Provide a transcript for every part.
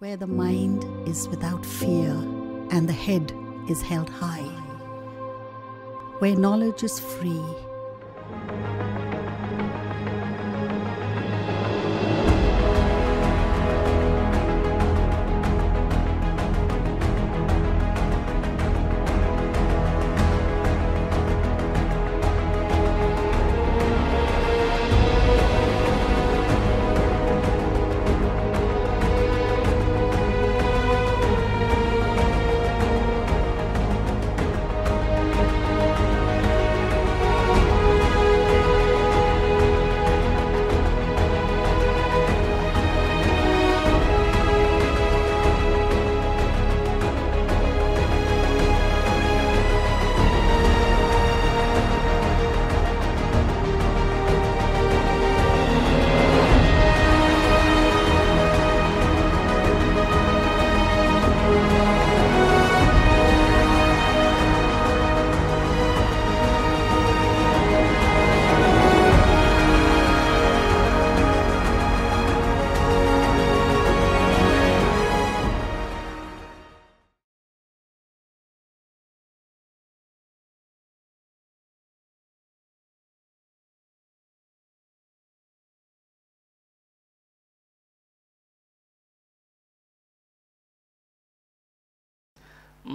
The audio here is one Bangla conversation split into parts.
where the mind is without fear and the head is held high, where knowledge is free.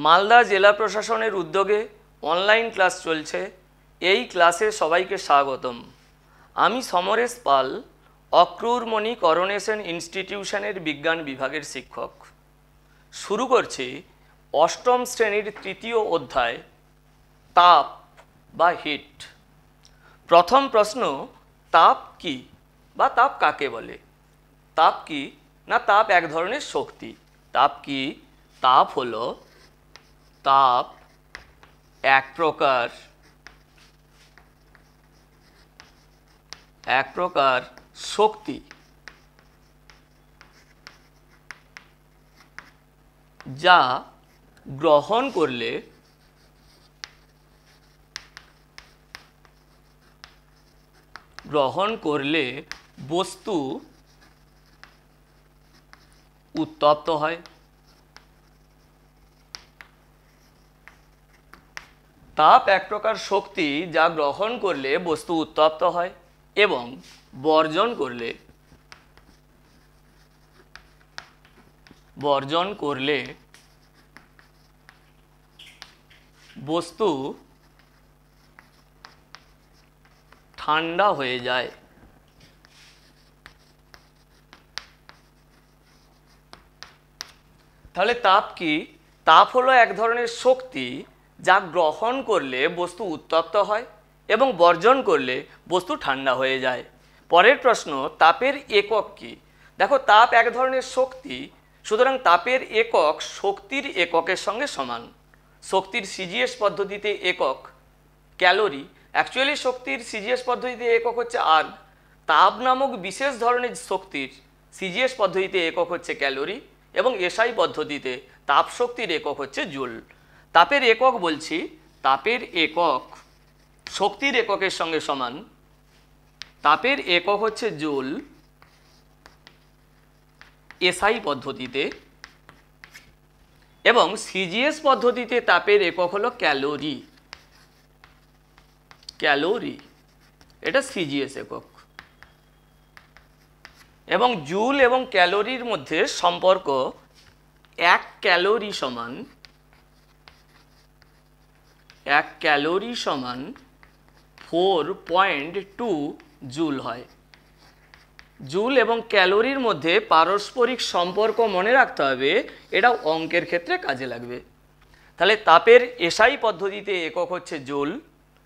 Malda জেলা প্রশাসনের উদ্যোগে অনলাইন ক্লাস চলছে। এই ক্লাসে সবাইকে স্বাগতম। আমি সমরেশ পাল, অক্রুরমণি করোনেশন ইনস্টিটিউশনের বিজ্ঞান বিভাগের শিক্ষক। শুরু করছি অষ্টম শ্রেণীর তৃতীয় অধ্যায় তাপ বা হিট। প্রথম প্রশ্ন, তাপ কি বা তাপ কাকে বলে? তাপ কি না, তাপ এক ধরনের শক্তি। তাপ কি? তাপ হলো এক প্রকার শক্তি যা গ্রহণ করলে বস্তু উত্তপ্ত হয়। তাপ এক প্রকার শক্তি যা গ্রহণ করলে বস্তু উত্তপ্ত হয় এবং বর্জন করলে বস্তু ঠান্ডা হয়ে যায়। তাহলে তাপ কি? তাপ হলো এক ধরনের শক্তি যা গ্রহণ করলে বস্তু উত্তপ্ত হয় এবং বর্জন করলে বস্তু ঠান্ডা হয়ে যায়। পরের প্রশ্ন, তাপের একক কি? দেখো, তাপ এক ধরনের শক্তি, সুতরাং তাপের একক শক্তির এককের সঙ্গে সমান। শক্তির সিজিএস পদ্ধতিতে একক ক্যালোরি। অ্যাকচুয়ালি শক্তির সিজিএস পদ্ধতিতে একক হচ্ছে আগ। তাপ নামক বিশেষ ধরনের শক্তির সিজিএস পদ্ধতিতে একক হচ্ছে ক্যালোরি এবং এসআই পদ্ধতিতে তাপ শক্তির একক হচ্ছে জুল। তাপের একক বলছি, তাপের একক শক্তির এককের সঙ্গে সমান। তাপের একক হচ্ছে জুল এসআই পদ্ধতিতে, এবং সিজিএস পদ্ধতিতে তাপের একক হলো ক্যালোরি। এটা সিজিএস একক। এবং জুল এবং ক্যালোরির মধ্যে সম্পর্ক 1 ক্যালোরি সমান 4.2 জুল হয়। জুল এবং ক্যালোরির মধ্যে পারস্পরিক সম্পর্ক মনে রাখতে হবে, এটা অঙ্কের ক্ষেত্রে কাজে লাগবে। তাহলে তাপের এসআই পদ্ধতিতে একক হচ্ছে জুল,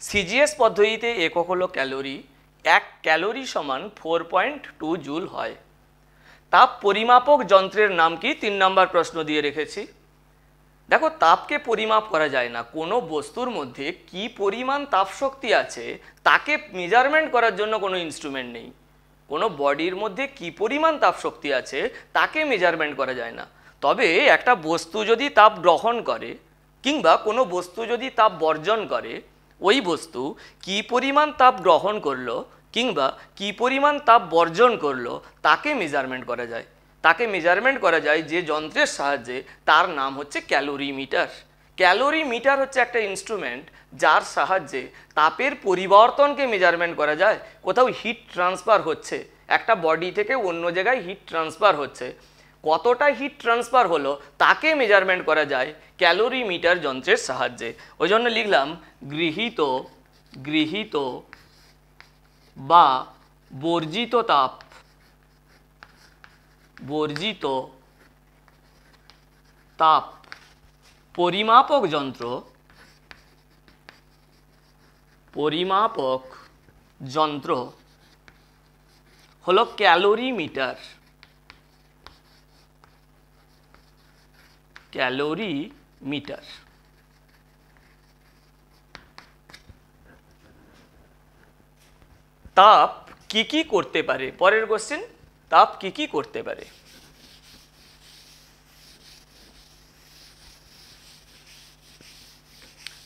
সিজিএস পদ্ধতিতে একক হলো ক্যালোরি। 1 ক্যালোরি সমান 4.2 জুল হয়। তাপ পরিমাপক যন্ত্রের নাম কি? 3 নম্বর প্রশ্ন দিয়ে রেখেছি। দেখো, তাপকে পরিমাপ করা যায় না। কোনো বস্তুর মধ্যে কি পরিমাণ তাপ শক্তি আছে তাকে মেজারমেন্ট করার জন্য কোনো ইনস্ট্রুমেন্ট নেই। কোনো বডির মধ্যে কি পরিমাণ তাপ শক্তি আছে তাকে মেজারমেন্ট করা যায় না। তবে একটা বস্তু যদি তাপ গ্রহণ করে কিংবা কোনো বস্তু যদি তাপ বর্জন করে, ওই বস্তু কি পরিমাণ তাপ গ্রহণ করলো কিংবা কি পরিমাণ তাপ বর্জন করলো তাকে মেজারমেন্ট করা যায়। তাকে মেজারমেন্ট করা যায় যে যন্ত্রের সাহায্যে, তার নাম হচ্ছে ক্যালোরিমিটার। ক্যালোরিমিটার হচ্ছে একটা ইনস্ট্রুমেন্ট যার সাহায্যে তাপের পরিবর্তনকে মেজারমেন্ট করা যায়। কোথাও হিট ট্রান্সফার হচ্ছে, একটা বডি থেকে অন্য জায়গায় হিট ট্রান্সফার হচ্ছে, কতটা হিট ট্রান্সফার হলো তাকে মেজারমেন্ট করা যায় ক্যালোরিমিটার যন্ত্রের সাহায্যে। ওই জন্য লিখলাম গৃহীত বা বর্জিত তাপ পরিমাপক যন্ত্র হলো ক্যালোরিমিটার। তাপ কি করতে পারে? পরের কোশ্চেন, তাপ কি করতে পারে?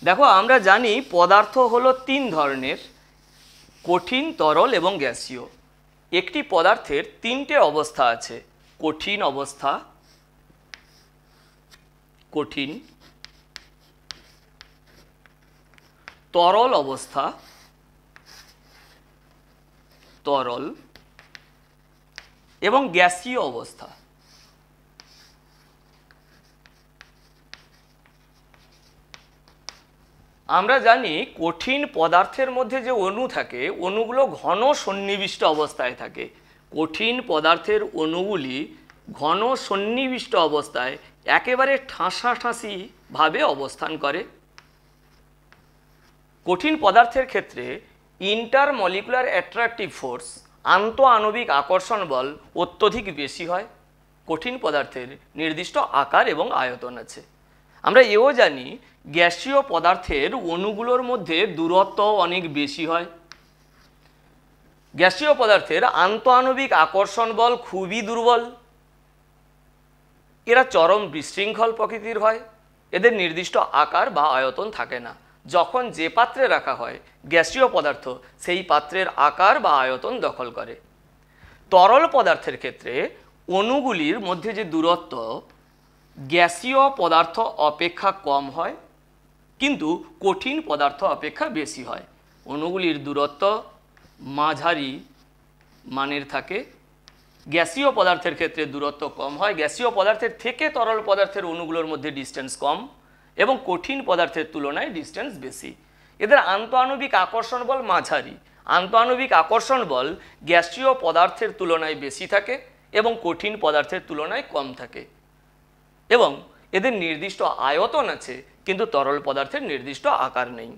দেখো, আমরা জানি পদার্থ হলো তিন ধরনের, কঠিন, তরল এবং গ্যাসীয়। একটি পদার্থের তিনটে অবস্থা আছে, কঠিন অবস্থা, তরল অবস্থা, এবং গ্যাসীয় অবস্থা। আমরা জানি কঠিন পদার্থের মধ্যে যে অণু থাকে, অণুগুলো ঘন সন্নিবিষ্ট অবস্থায় থাকে। কঠিন পদার্থের অণুগুলি ঘন সন্নিবিষ্ট অবস্থায় একেবারে ঠাসাঠাসি ভাবে অবস্থান করে। কঠিন পদার্থের ক্ষেত্রে ইন্টারমলিকুলার অ্যাট্রাকটিভ ফোর্স, আন্তঃআণবিক আকর্ষণ বল অত্যধিক বেশি হয়। কঠিন পদার্থের নির্দিষ্ট আকার এবং আয়তন আছে। আমরা এও জানি গ্যাসীয় পদার্থের অণুগুলোর মধ্যে দূরত্ব অনেক বেশি হয়। গ্যাসীয় পদার্থের আন্তঃআণবিক আকর্ষণ বল খুবই দুর্বল, এরা চরম বিশৃঙ্খল প্রকৃতির হয়, এদের নির্দিষ্ট আকার বা আয়তন থাকে না। যখন যে পাত্রে রাখা হয় গ্যাসীয় পদার্থ, সেই পাত্রের আকার বা আয়তন দখল করে। তরল পদার্থের ক্ষেত্রে অণুগুলির মধ্যে যে দূরত্ব গ্যাসীয় পদার্থ অপেক্ষা কম হয়, কিন্তু কঠিন পদার্থ অপেক্ষা বেশি হয়। অণুগুলির দূরত্ব মাঝারি মানের থাকে। গ্যাসীয় পদার্থের ক্ষেত্রে দূরত্ব কম হয়, গ্যাসীয় পদার্থের থেকে তরল পদার্থের অণুগুলোর মধ্যে ডিস্টেন্স কম এবং কঠিন পদার্থের তুলনায় ডিস্টেন্স বেশি। এদের আন্তঃআণবিক আকর্ষণ বল মাঝারি। আন্তঃআণবিক আকর্ষণ বল গ্যাসীয় পদার্থের তুলনায় বেশি থাকে এবং কঠিন পদার্থের তুলনায় কম থাকে, এবং এদের নির্দিষ্ট আয়তন আছে কিন্তু তরল পদার্থের নির্দিষ্ট আকার নেই।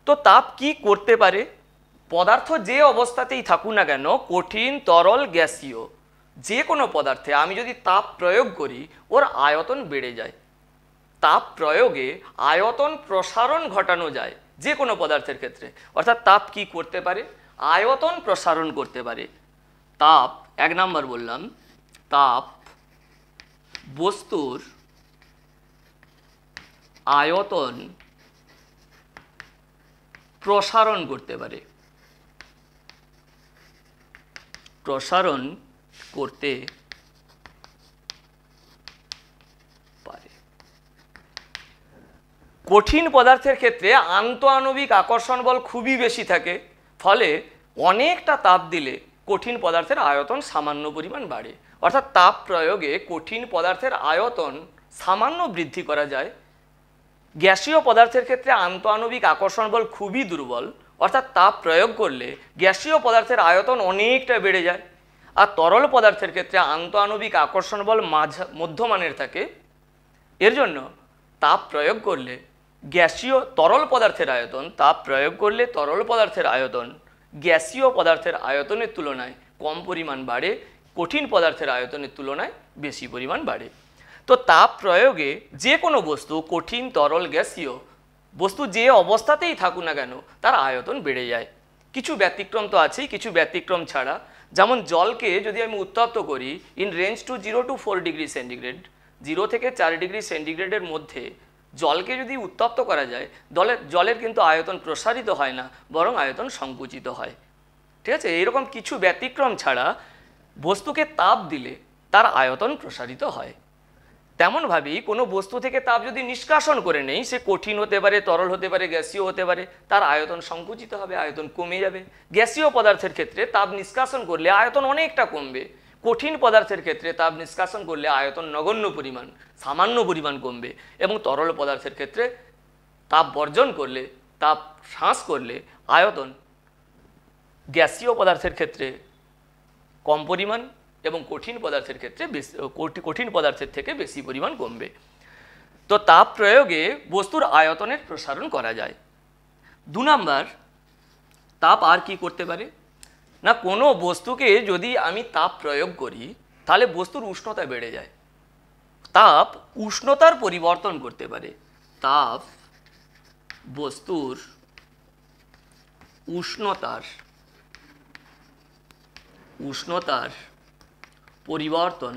তো তাপ কি করতে পারে? পদার্থ যে অবস্থাতেই থাকুক না কেন, কঠিন, তরল, গ্যাসীয়, যে কোনো পদার্থে আমি যদি তাপ প্রয়োগ করি ওর আয়তন বেড়ে যায়। তাপ প্রয়োগে আয়তন প্রসারণ ঘটানো যায় যে কোনো পদার্থের ক্ষেত্রে। অর্থাৎ তাপ কি করতে পারে? আয়তন প্রসারণ করতে পারে। তাপ, এক নাম্বার বললাম, তাপ বস্তুর আয়তন প্রসারণ করতে পারে। প্রসারণ করতে পারে। কঠিন পদার্থের ক্ষেত্রে আন্তঃআণবিক আকর্ষণ বল খুবই বেশি থাকে, ফলে অনেকটা তাপ দিলে কঠিন পদার্থের আয়তন সামান্য পরিমাণ বাড়ে। অর্থাৎ তাপ প্রয়োগে কঠিন পদার্থের আয়তন সামান্য বৃদ্ধি করা যায়। গ্যাসীয় পদার্থের ক্ষেত্রে আন্তঃআণবিক আকর্ষণ বল খুবই দুর্বল, অর্থাৎ তাপ প্রয়োগ করলে গ্যাসীয় পদার্থের আয়তন অনেকটা বেড়ে যায়। আর তরল পদার্থের ক্ষেত্রে আন্তঃআণবিক আকর্ষণ বল মধ্যমানের থাকে, এর জন্য তাপ প্রয়োগ করলে তরল পদার্থের আয়তন, তাপ প্রয়োগ করলে তরল পদার্থের আয়তন গ্যাসীয় পদার্থের আয়তনের তুলনায় কম পরিমাণ বাড়ে, কঠিন পদার্থের আয়তনের তুলনায় বেশি পরিমাণ বাড়ে। তো তাপ প্রয়োগে যে কোনো বস্তু, কঠিন, তরল, গ্যাসীয় বস্তু যে অবস্থাতেই থাকুক না কেন তার আয়তন বেড়ে যায়। কিছু ব্যতিক্রম তো আছেই, কিছু ব্যতিক্রম ছাড়া, যেমন জলকে যদি আমি উত্তপ্ত করি in range to 0 to 4 degree centigrade, 0 থেকে 4 ডিগ্রি সেন্টিগ্রেডের মধ্যে জলকে যদি উত্তপ্ত করা যায়, জলের কিন্তু আয়তন প্রসারিত হয় না, বরং আয়তন সংকুচিত হয়। ঠিক আছে, এরকম কিছু ব্যতিক্রম ছাড়া বস্তুকে তাপ দিলে তার আয়তন প্রসারিত হয়। তেমনভাবেই কোনো বস্তু থেকে তাপ যদি নিষ্কাশন করে নেই, সে কঠিন হতে পারে, তরল হতে পারে, গ্যাসীয় হতে পারে, তার আয়তন সংকুচিত হবে, আয়তন কমে যাবে। গ্যাসীয় পদার্থের ক্ষেত্রে তাপ নিষ্কাশন করলে আয়তন অনেকটা কমবে, কঠিন পদার্থের ক্ষেত্রে তাপ নিষ্কাশন করলে আয়তন নগণ্য পরিমাণ, সামান্য পরিমাণ কমবে, এবং তরল পদার্থের ক্ষেত্রে তাপ বর্জন করলে, তাপ হ্রাস করলে আয়তন গ্যাসীয় পদার্থের ক্ষেত্রে কম পরিমাণ এবং কঠিন পদার্থের ক্ষেত্রে কঠিন পদার্থের থেকে বেশি পরিমাণ কমবে। তো তাপ প্রয়োগে বস্তুর আয়তনের প্রসারণ করা যায়। 2 নাম্বার, তাপ আর কি করতে পারে না, কোনো বস্তুকে যদি আমি তাপ প্রয়োগ করি তাহলে বস্তুর উষ্ণতা বেড়ে যায়। তাপ উষ্ণতার পরিবর্তন করতে পারে। তাপ বস্তুর উষ্ণতার পরিবর্তন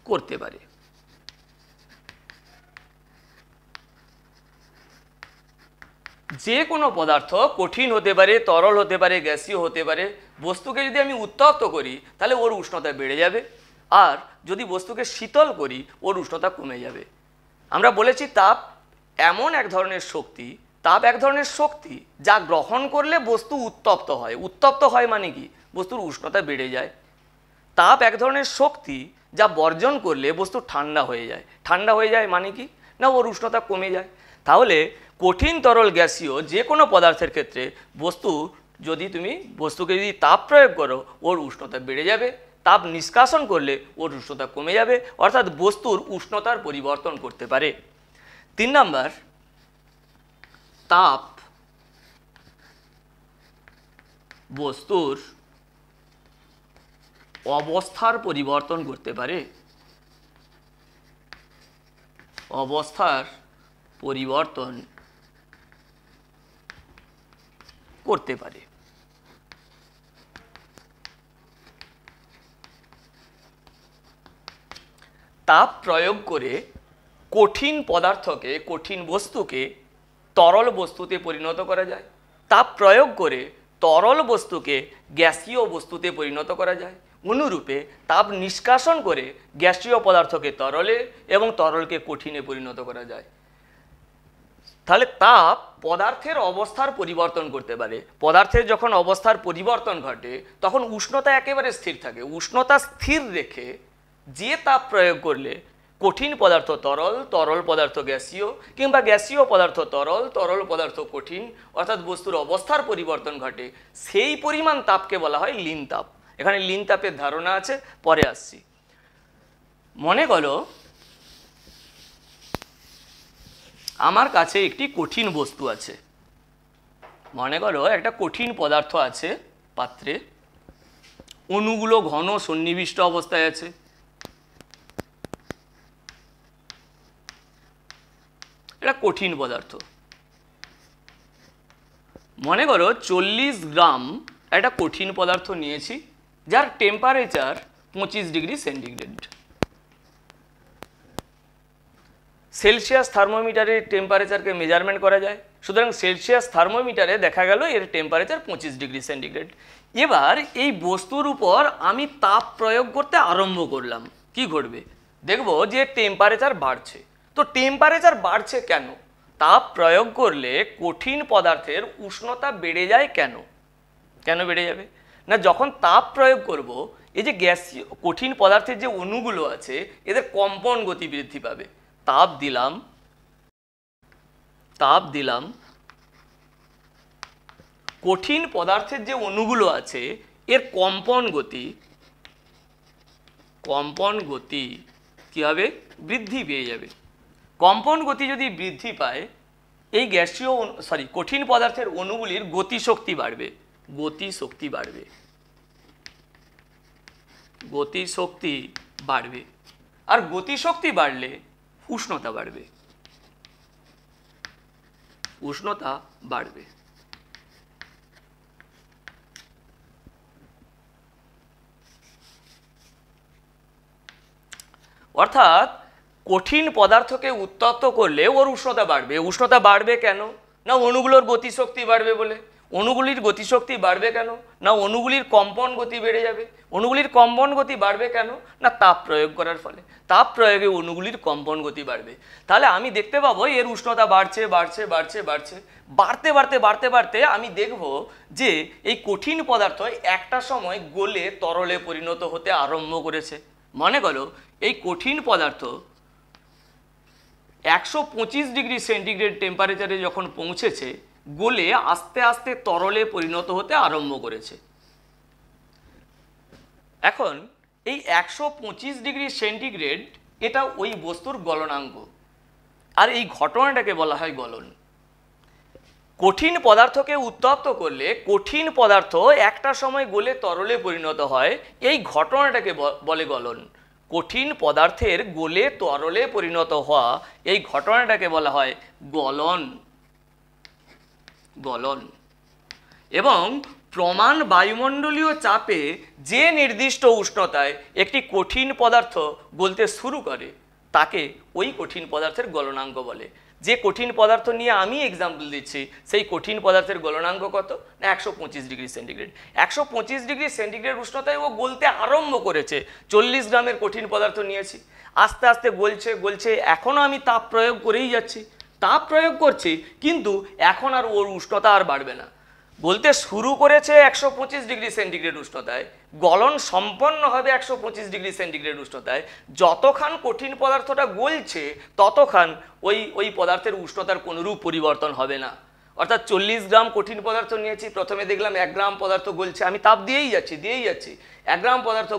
করতে পারে। যে কোনো পদার্থ কঠিন হতে পারে, তরল হতে পারে, গ্যাসীয় হতে পারে, বস্তুকে যদি আমি উত্তপ্ত করি তাহলে ওর উষ্ণতা বেড়ে যাবে, আর যদি বস্তুকে শীতল করি ওর উষ্ণতা কমে যাবে। আমরা বলেছি তাপ এমন এক ধরনের শক্তি, তাপ এক ধরনের শক্তি যা গ্রহণ করলে বস্তু উত্তপ্ত হয়। উত্তপ্ত হয় মানে কি, বস্তুর উষ্ণতা বেড়ে যায়। তাপ এক ধরনের শক্তি যা বর্জন করলে বস্তু ঠান্ডা হয়ে যায়। ঠান্ডা হয়ে যায় মানে কি না, ওর উষ্ণতা কমে যায়। তাহলে কঠিন, তরল, গ্যাসীয় যে কোনো পদার্থের ক্ষেত্রে বস্তুকে যদি তাপ প্রয়োগ করো ওর উষ্ণতা বেড়ে যাবে, তাপ নিষ্কাশন করলে ওর উষ্ণতা কমে যাবে, অর্থাৎ বস্তুর উষ্ণতার পরিবর্তন করতে পারে। 3 নাম্বার, তাপ বস্তুর অবস্থার পরিবর্তন করতে পারে। অবস্থার পরিবর্তন করতে পারে। তাপ প্রয়োগ করে কঠিন পদার্থকে, কঠিন বস্তুকে তরল বস্তুতে পরিণত করা যায়। তাপ প্রয়োগ করে তরল বস্তুকে গ্যাসীয় বস্তুতে পরিণত করা যায়। অনুরূপে তাপ নিষ্কাশন করে গ্যাসীয় পদার্থকে তরলে এবং তরলকে কঠিনে পরিণত করা যায়। তাহলে তাপ পদার্থের অবস্থার পরিবর্তন করতে পারে। পদার্থের যখন অবস্থার পরিবর্তন ঘটে তখন উষ্ণতা একেবারে স্থির থাকে। উষ্ণতা স্থির রেখে যে তাপ প্রয়োগ করলে কঠিন পদার্থ তরল, তরল পদার্থ গ্যাসীয়, কিংবা গ্যাসীয় পদার্থ তরল, তরল পদার্থ কঠিন, অর্থাৎ বস্তুর অবস্থার পরিবর্তন ঘটে, সেই পরিমাণ তাপকে বলা হয় লীন তাপ। এখানে লীন তাপের ধারণা আছে, পরে আসছি। মনে করো আমার কাছে একটি কঠিন বস্তু আছে। মনে করো একটা কঠিন পদার্থ আছে পাত্রে, অণুগুলো ঘন সন্নিবিষ্ট অবস্থায় আছে। এটা কঠিন পদার্থ। মনে করো 40 গ্রাম একটা কঠিন পদার্থ নিয়েছি, যার টেম্পারেচার 25 ডিগ্রি সেন্টিগ্রেড। সেলসিয়াস থার্মোমিটারে টেম্পারেচারকে মেজারমেন্ট করা যায়, সুতরাং সেলসিয়াস থার্মোমিটারে দেখা গেল এর টেম্পারেচার 25 ডিগ্রি সেন্টিগ্রেড। এবার এই বস্তুর উপর আমি তাপ প্রয়োগ করতে আরম্ভ করলাম, কি ঘটবে? দেখব যে টেম্পারেচার বাড়ছে। তো টেম্পারেচার বাড়ছে কেন? তাপ প্রয়োগ করলে কঠিন পদার্থের উষ্ণতা বেড়ে যায় কেন? কেন বেড়ে যাবে না, যখন তাপ প্রয়োগ করব এই যে গ্যাসীয় কঠিন পদার্থের যে অণুগুলো আছে এদের কম্পন গতি বৃদ্ধি পাবে। তাপ দিলাম কঠিন পদার্থের যে অণুগুলো আছে এর কম্পন গতি কি হবে? বৃদ্ধি পেয়ে যাবে। কম্পন গতি যদি বৃদ্ধি পায় এই কঠিন পদার্থের অণুগুলির গতিশক্তি বাড়বে। আর গতিশক্তি বাড়লে উষ্ণতা বাড়বে। অর্থাৎ কঠিন পদার্থকে উত্তপ্ত করলে ওর উষ্ণতা বাড়বে। উষ্ণতা বাড়বে কেন না, অণুগুলোর গতিশক্তি বাড়বে বলে। অণুগুলির গতিশক্তি বাড়বে কেন? না অণুগুলির কম্পন গতি বেড়ে যাবে। অণুগুলির কম্পন গতি বাড়বে কেন? না তাপ প্রয়োগ করার ফলে। তাপ প্রয়োগে অণুগুলির কম্পন গতি বাড়বে। তাহলে আমি দেখতে পাবো এর উষ্ণতা বাড়ছে বাড়ছে বাড়ছে বাড়ছে, বাড়তে বাড়তে বাড়তে বাড়তে আমি দেখব যে এই কঠিন পদার্থ একটা সময় গলে তরলে পরিণত হতে আরম্ভ করেছে। মনে করো এই কঠিন পদার্থ 125 ডিগ্রি সেন্টিগ্রেড টেম্পারেচারে যখন পৌঁছেছে, গলে আস্তে আস্তে তরলে পরিণত হতে আরম্ভ করেছে। এখন এই 125 ডিগ্রি সেন্টিগ্রেড এটা ওই বস্তুর গলনাঙ্ক, আর এই ঘটনাটাকে বলা হয় গলন। কঠিন পদার্থকে উত্তপ্ত করলে কঠিন পদার্থ একটা সময় গলে তরলে পরিণত হয়, এই ঘটনাটাকে বলে গলন। কঠিন পদার্থের গলে তরলে পরিণত হওয়া এই ঘটনাটাকে বলা হয় গলন। গলন। এবং প্রমাণ বায়ুমণ্ডলীয় চাপে যে নির্দিষ্ট উষ্ণতায় একটি কঠিন পদার্থ গলতে শুরু করে তাকে ওই কঠিন পদার্থের গলনাঙ্ক বলে। যে কঠিন পদার্থ নিয়ে আমি এক্সাম্পল দিচ্ছি সেই কঠিন পদার্থের গলনাঙ্ক কত? না 125 ডিগ্রি সেন্টিগ্রেড। 125 ডিগ্রি সেন্টিগ্রেড উষ্ণতায় ও গলতে আরম্ভ করেছে। 40 গ্রামের কঠিন পদার্থ নিয়েছি, আস্তে আস্তে গলছে গলছে, এখনও আমি তাপ প্রয়োগ করেই যাচ্ছি, তাপ প্রয়োগ করছি, কিন্তু এখন আর ওর উষ্ণতা আর বাড়বে না। বলতে শুরু করেছে 125 ডিগ্রি সেন্টিগ্রেড উষ্ণতায়, গলন সম্পন্ন হবে 125 ডিগ্রি সেন্টিগ্রেড উষ্ণতায়। যতক্ষণ কঠিন পদার্থটা গলছে ততক্ষণ ওই পদার্থের উষ্ণতার কোনোরূপ পরিবর্তন হবে না। অর্থাৎ 40 গ্রাম কঠিন পদার্থ নিয়েছি, প্রথমে দেখলাম 1 গ্রাম পদার্থ গলছে, আমি তাপ দিয়েই যাচ্ছি। 1 গ্রাম পদার্থ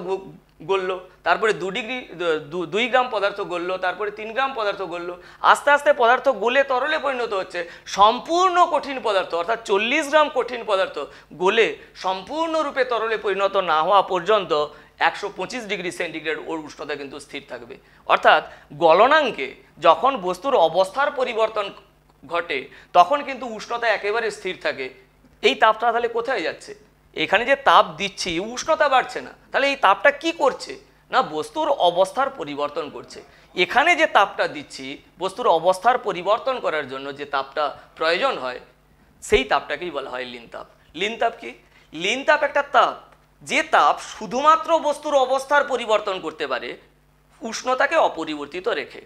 গললো, তারপরে 2 গ্রাম পদার্থ গললো, তারপরে 3 গ্রাম পদার্থ গললো, আস্তে আস্তে পদার্থ গলে তরলে পরিণত হচ্ছে। সম্পূর্ণ কঠিন পদার্থ অর্থাৎ 40 গ্রাম কঠিন পদার্থ গলে সম্পূর্ণরূপে তরলে পরিণত না হওয়া পর্যন্ত 125 ডিগ্রি সেন্টিগ্রেড ওর উষ্ণতা কিন্তু স্থির থাকবে। অর্থাৎ গলনাঙ্কে যখন বস্তুর অবস্থার পরিবর্তন ঘটে তখন কিন্তু উষ্ণতা একেবারে স্থির থাকে। এই তাপটা তাহলে কোথায় যাচ্ছে? এখানে যে তাপ দিচ্ছি উষ্ণতা বাড়ছে না, তাহলে এই তাপটা কি করছে? না বস্তুর অবস্থার পরিবর্তন করছে। এখানে যে তাপটা দিচ্ছি বস্তুর অবস্থার পরিবর্তন করার জন্য যে তাপটা প্রয়োজন হয় সেই তাপটাকেই বলা হয় লীন তাপ। লীন তাপ কি? লীন তাপ একটা তাপ যে তাপ শুধুমাত্র বস্তুর অবস্থার পরিবর্তন করতে পারে উষ্ণতাকে অপরিবর্তিত রেখে।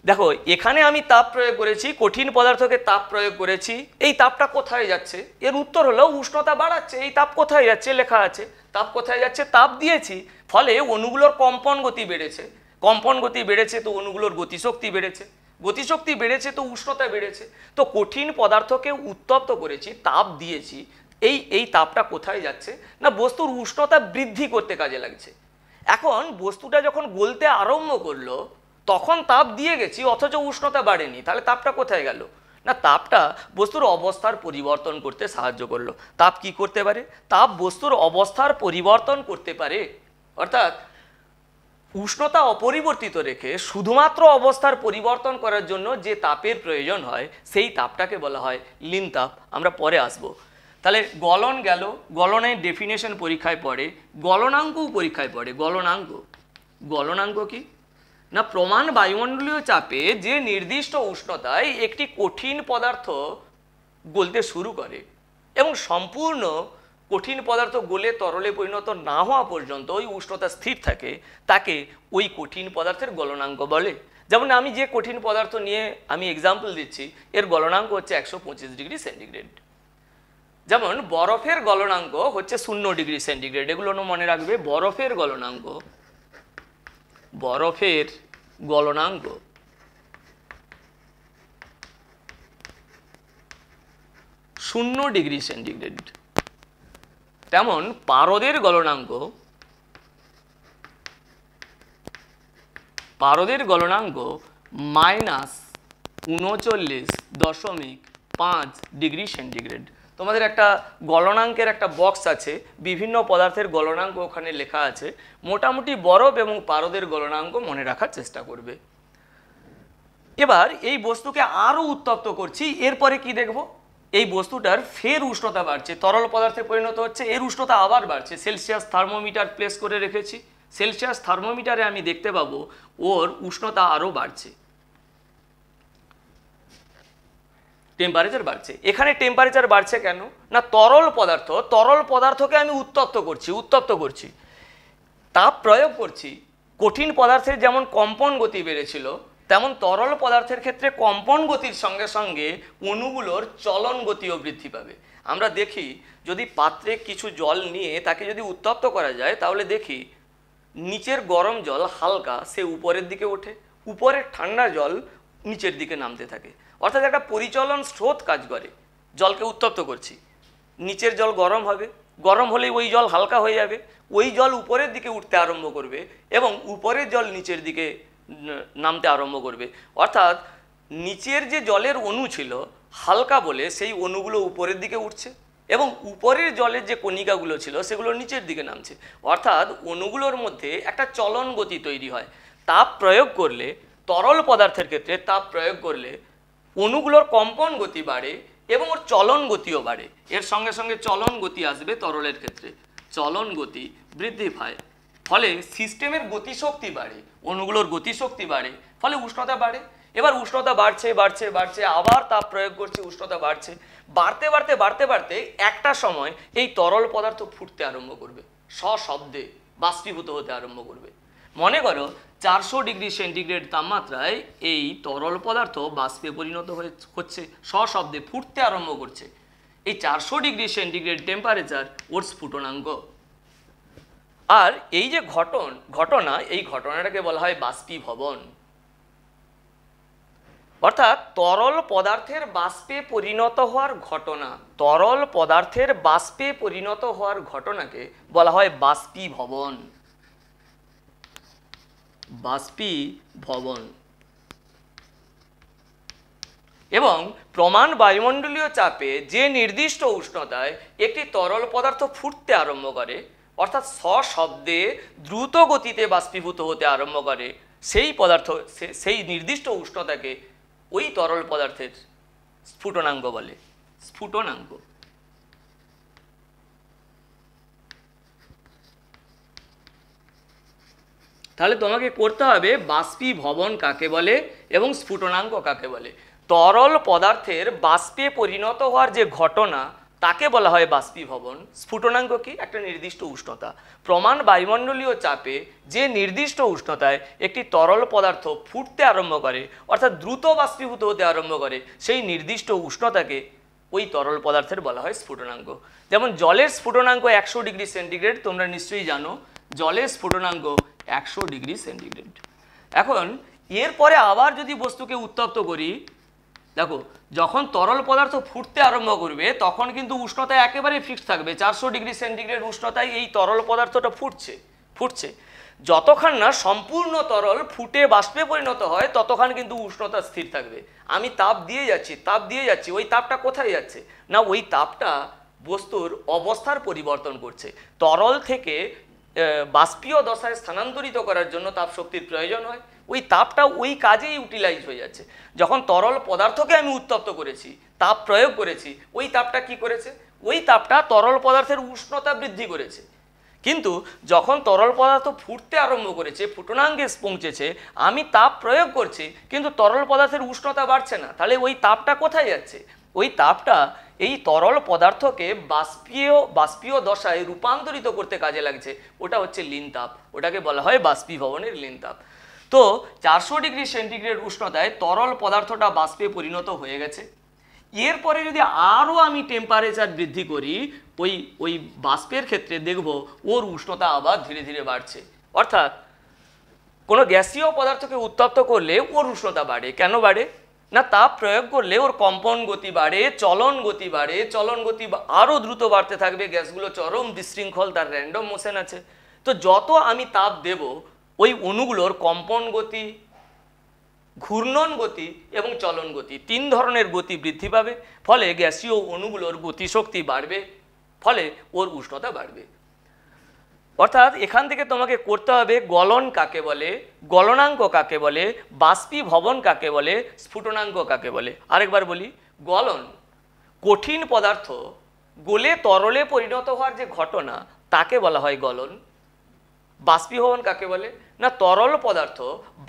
দেখো এখানে আমি তাপ প্রয়োগ করেছি, কঠিন পদার্থকে তাপ প্রয়োগ করেছি, এই তাপটা কোথায় যাচ্ছে? এর উত্তর হলো উষ্ণতা বাড়াচ্ছে। এই তাপ কোথায় যাচ্ছে? লেখা আছে তাপ কোথায় যাচ্ছে, তাপ দিয়েছি, ফলে অণুগুলোর কম্পন গতি বেড়েছে। কম্পন গতি বেড়েছে তো অণুগুলোর গতিশক্তি বেড়েছে, গতিশক্তি বেড়েছে তো উষ্ণতা বেড়েছে। তো কঠিন পদার্থকে উত্তপ্ত করেছি, তাপ দিয়েছি, এই তাপটা কোথায় যাচ্ছে? না বস্তুর উষ্ণতা বৃদ্ধি করতে কাজে লাগছে। এখন বস্তুটা যখন গলতে আরম্ভ করলো তখন তাপ দিয়ে গেছি অথচ উষ্ণতা বাড়েনি, তাহলে তাপটা কোথায় গেল? না তাপটা বস্তুর অবস্থার পরিবর্তন করতে সাহায্য করলো। তাপ কি করতে পারে? তাপ বস্তুর অবস্থার পরিবর্তন করতে পারে। অর্থাৎ উষ্ণতা অপরিবর্তিত রেখে শুধুমাত্র অবস্থার পরিবর্তন করার জন্য যে তাপের প্রয়োজন হয় সেই তাপটাকে বলা হয় লীন তাপ। আমরা পরে আসব। তাহলে গলন গেল, গলনের ডেফিনেশন পরীক্ষায় পড়ে, গলনাঙ্কও পরীক্ষায় পড়ে। গলনাঙ্ক কি? না প্রমাণ বায়ুমণ্ডলীয় চাপে যে নির্দিষ্ট উষ্ণতায় একটি কঠিন পদার্থ গলতে শুরু করে এবং সম্পূর্ণ কঠিন পদার্থ গলে তরলে পরিণত না হওয়া পর্যন্ত ওই উষ্ণতা স্থির থাকে, তাকে ওই কঠিন পদার্থের গলনাঙ্ক বলে। যেমন আমি যে কঠিন পদার্থ নিয়ে আমি এক্সাম্পল দিচ্ছি এর গলনাঙ্ক হচ্ছে 125 ডিগ্রি সেন্টিগ্রেড। যেমন বরফের গলনাঙ্ক হচ্ছে 0 ডিগ্রি সেন্টিগ্রেড। এগুলো মনে রাখবে, বরফের গলনাঙ্ক 0 ডিগ্রি সেন্টিগ্রেড। তেমন পারদের গলনাঙ্ক -39.5 ডিগ্রি সেন্টিগ্রেড। তোমাদের একটা গলনাঙ্কের একটা বক্স আছে, বিভিন্ন পদার্থের গলনাঙ্ক ওখানে লেখা আছে। মোটামুটি বরফ এবং পারদের গলনাঙ্ক মনে রাখার চেষ্টা করবে। এবার এই বস্তুকে আরও উত্তপ্ত করছি, এরপরে কি দেখব? এই বস্তুটার ফের উষ্ণতা বাড়ছে, তরল পদার্থে পরিণত হচ্ছে, এর উষ্ণতা আবার বাড়ছে। সেলসিয়াস থার্মোমিটার প্লেস করে রেখেছি, সেলসিয়াস থার্মোমিটারে আমি দেখতে পাবো ওর উষ্ণতা আরও বাড়ছে। টেম্পারেচার বাড়ছে। এখানে টেম্পারেচার বাড়ছে কেন? না তরল পদার্থকে আমি উত্তপ্ত করছি, তাপ প্রয়োগ করছি। কঠিন পদার্থের যেমন কম্পন গতি বেড়েছিল, তেমন তরল পদার্থের ক্ষেত্রে কম্পন গতির সঙ্গে সঙ্গে অণুগুলোর চলন গতিও বৃদ্ধি পাবে। আমরা দেখি যদি পাত্রে কিছু জল নিয়ে তাকে যদি উত্তপ্ত করা যায়, তাহলে দেখি নিচের গরম জল হালকা সে উপরের দিকে ওঠে, উপরের ঠান্ডা জল নিচের দিকে নামতে থাকে। অর্থাৎ একটা পরিচলন স্রোত কাজ করে। জলকে উত্তপ্ত করছি, নিচের জল গরম হবে, গরম হলেই ওই জল হালকা হয়ে যাবে, ওই জল উপরের দিকে উঠতে আরম্ভ করবে এবং উপরের জল নিচের দিকে নামতে আরম্ভ করবে। অর্থাৎ নিচের যে জলের অণু ছিল হালকা বলে সেই অণুগুলো উপরের দিকে উঠছে এবং উপরের জলের যে কণিকাগুলো ছিল সেগুলো নিচের দিকে নামছে। অর্থাৎ অণুগুলোর মধ্যে একটা চলন গতি তৈরি হয়। তাপ প্রয়োগ করলে, তরল পদার্থের ক্ষেত্রে তাপ প্রয়োগ করলে অণুগুলোর কম্পন গতি বাড়ে এবং ওর চলন গতিও বাড়ে। এর সঙ্গে সঙ্গে চলন গতি আসবে তরলের ক্ষেত্রে, চলন গতি বৃদ্ধি পায়, ফলে সিস্টেমের গতিশক্তি বাড়ে, অণুগুলোর গতিশক্তি বাড়ে, ফলে উষ্ণতা বাড়ে। এবার উষ্ণতা বাড়ছে বাড়ছে বাড়ছে, আবার তাপ প্রয়োগ করছে, উষ্ণতা বাড়ছে, বাড়তে বাড়তে বাড়তে বাড়তে একটা সময় এই তরল পদার্থ ফুটতে আরম্ভ করবে, সশব্দে বাষ্পীভূত হতে আরম্ভ করবে। মনে করো 400 ডিগ্রি সেন্টিগ্রেড তাপমাত্রায় এই তরল পদার্থ বাষ্পে পরিণত হচ্ছে, সশব্দে ফুটতে আরম্ভ করছে। এই 400 ডিগ্রি সেন্টিগ্রেড টেম্পারেচার ওর স্ফুটনাঙ্ক। আর এই যে ঘটনা, এই ঘটনাটাকে বলা হয় বাষ্পীভবন। অর্থাৎ তরল পদার্থের বাষ্পে পরিণত হওয়ার ঘটনা, তরল পদার্থের বাষ্পে পরিণত হওয়ার ঘটনাকে বলা হয় বাষ্পীভবন। বাষ্পীভবন। এবং প্রমাণ বায়ুমণ্ডলীয় চাপে যে নির্দিষ্ট উষ্ণতায় একটি তরল পদার্থ ফুটতে আরম্ভ করে, অর্থাৎ সশব্দে দ্রুত গতিতে বাষ্পীভূত হতে আরম্ভ করে, সেই পদার্থ, সেই নির্দিষ্ট উষ্ণতাকে ওই তরল পদার্থের স্ফুটনাঙ্ক বলে, স্ফুটনাঙ্ক। তাহলে তোমাকে করতে হবে বাষ্পীভবন কাকে বলে এবং স্ফুটনাঙ্ক কাকে বলে। তরল পদার্থের বাষ্পে পরিণত হওয়ার যে ঘটনা তাকে বলা হয় বাষ্পীভবন। স্ফুটনাঙ্ক কি? একটা নির্দিষ্ট উষ্ণতা। প্রমাণ বায়ুমণ্ডলীয় চাপে যে নির্দিষ্ট উষ্ণতায় একটি তরল পদার্থ ফুটতে আরম্ভ করে, অর্থাৎ দ্রুত বাষ্পীভূত হতে আরম্ভ করে, সেই নির্দিষ্ট উষ্ণতাকে ওই তরল পদার্থের বলা হয় স্ফুটনাঙ্ক। যেমন জলের স্ফুটনাঙ্ক 100 ডিগ্রি সেন্টিগ্রেড, তোমরা নিশ্চয়ই জানো জলের স্ফুটনাঙ্ক 100 ডিগ্রি সেন্টিগ্রেড। এখন এরপরে আবার যদি বস্তুকে উত্তপ্ত করি, দেখো যখন তরল পদার্থ ফুটতে আরম্ভ করবে তখন কিন্তু উষ্ণতা একেবারে ফিক্সড থাকবে, 400 ডিগ্রি সেন্টিগ্রেড উষ্ণতায় এই তরল পদার্থটা ফুটছে। যতক্ষণ না সম্পূর্ণ তরল ফুটে বাষ্পে পরিণত হয় ততক্ষণ কিন্তু উষ্ণতা স্থির থাকবে। আমি তাপ দিয়ে যাচ্ছি, ওই তাপটা কোথায় যাচ্ছে? না, ওই তাপটা বস্তুর অবস্থার পরিবর্তন করছে। তরল থেকে বাষ্পীয় দশায় স্থানান্তরিত করার জন্য তাপ শক্তির প্রয়োজন হয়, ওই তাপটা ওই কাজেই ইউটিলাইজ হয়ে যাচ্ছে। যখন তরল পদার্থকে আমি উত্তপ্ত করেছি, তাপ প্রয়োগ করেছি, ওই তাপটা কি করেছে? ওই তাপটা তরল পদার্থের উষ্ণতা বৃদ্ধি করেছে। কিন্তু যখন তরল পদার্থ ফুটতে আরম্ভ করেছে, ফুটনাঙ্কে পৌঁছেছে, আমি তাপ প্রয়োগ করছি কিন্তু তরল পদার্থের উষ্ণতা বাড়ছে না, তাহলে ওই তাপটা কোথায় যাচ্ছে? ওই তাপটা এই তরল পদার্থকে বাষ্পীয় দশায় রূপান্তরিত করতে কাজে লাগছে। ওটা হচ্ছে লীন তাপ, ওটাকে বলা হয় বাষ্পীভবনের লীন তাপ। তো 400 ডিগ্রি সেন্টিগ্রেড উষ্ণতায় তরল পদার্থটা বাষ্পে পরিণত হয়ে গেছে। এরপরে যদি আরও আমি টেম্পারেচার বৃদ্ধি করি, ওই বাষ্পের ক্ষেত্রে দেখব ওর উষ্ণতা আবার ধীরে ধীরে বাড়ছে। অর্থাৎ কোনো গ্যাসীয় পদার্থকে উত্তপ্ত করলে ওর উষ্ণতা বাড়ে। কেন বাড়ে? না, তাপ প্রয়োগ করলে ওর কম্পন গতি বাড়ে, চলন গতি বাড়ে, চলন গতি আরও দ্রুত বাড়তে থাকবে। গ্যাসগুলো চরম বিশৃঙ্খল, তার র্যান্ডম মোশন আছে। তো যত আমি তাপ দেব ওই অণুগুলোর কম্পন গতি, ঘূর্ণন গতি এবং চলন গতি, 3 ধরনের গতি বৃদ্ধি পাবে। ফলে গ্যাসীয় অণুগুলোর গতিশক্তি বাড়বে, ফলে ওর উষ্ণতা বাড়বে। অর্থাৎ এখান থেকে তোমাকে করতে হবে গলন কাকে বলে, গলনাঙ্ক কাকে বলে, বাষ্পীভবন কাকে বলে, স্ফুটনাঙ্ক কাকে বলে। আরেকবার বলি, গলন কঠিন পদার্থ গলে তরলে পরিণত হওয়ার যে ঘটনা তাকে বলা হয় গলন। বাষ্পীভবন কাকে বলে? না, তরল পদার্থ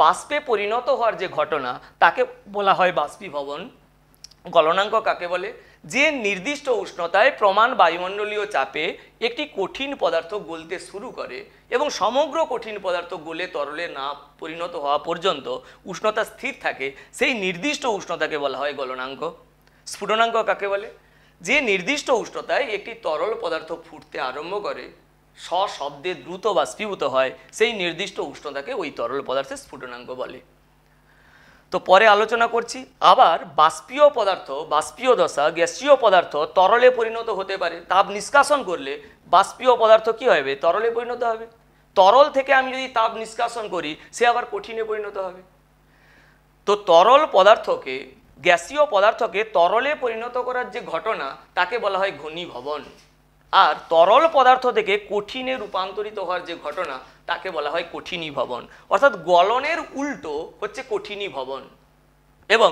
বাষ্পে পরিণত হওয়ার যে ঘটনা তাকে বলা হয় বাষ্পীভবন। গলনাঙ্ক কাকে বলে? যে নির্দিষ্ট উষ্ণতায় প্রমাণ বায়ুমণ্ডলীয় চাপে একটি কঠিন পদার্থ গলতে শুরু করে এবং সমগ্র কঠিন পদার্থ গলে তরলে না পরিণত হওয়া পর্যন্ত উষ্ণতা স্থির থাকে, সেই নির্দিষ্ট উষ্ণতাকে বলা হয় গলনাঙ্ক। স্ফুটনাঙ্ক কাকে বলে? যে নির্দিষ্ট উষ্ণতায় একটি তরল পদার্থ ফুটতে আরম্ভ করে, সশব্দে দ্রুত বাষ্পীভূত হয়, সেই নির্দিষ্ট উষ্ণতাকে ওই তরল পদার্থের স্ফুটনাঙ্ক বলে। তো পরে আলোচনা করছি। আবার বাষ্পীয় পদার্থ, বাষ্পীয় দশা, গ্যাসীয় পদার্থ তরলে পরিণত হতে পারে। তাপ নিষ্কাশন করলে বাষ্পীয় পদার্থ কি হবে? তরলে পরিণত হবে। তরল থেকে আমি যদি তাপ নিষ্কাশন করি, সে আবার কঠিনে পরিণত হবে। তো তরল পদার্থকে, গ্যাসীয় পদার্থকে তরলে পরিণত করার যে ঘটনা, তাকে বলা হয় ঘনীভবন। আর তরল পদার্থ থেকে কঠিনে রূপান্তরিত হওয়ার যে ঘটনা, তাকে বলা হয় কঠিনীভবন। অর্থাৎ গলনের উল্টো হচ্ছে কঠিনীভবন এবং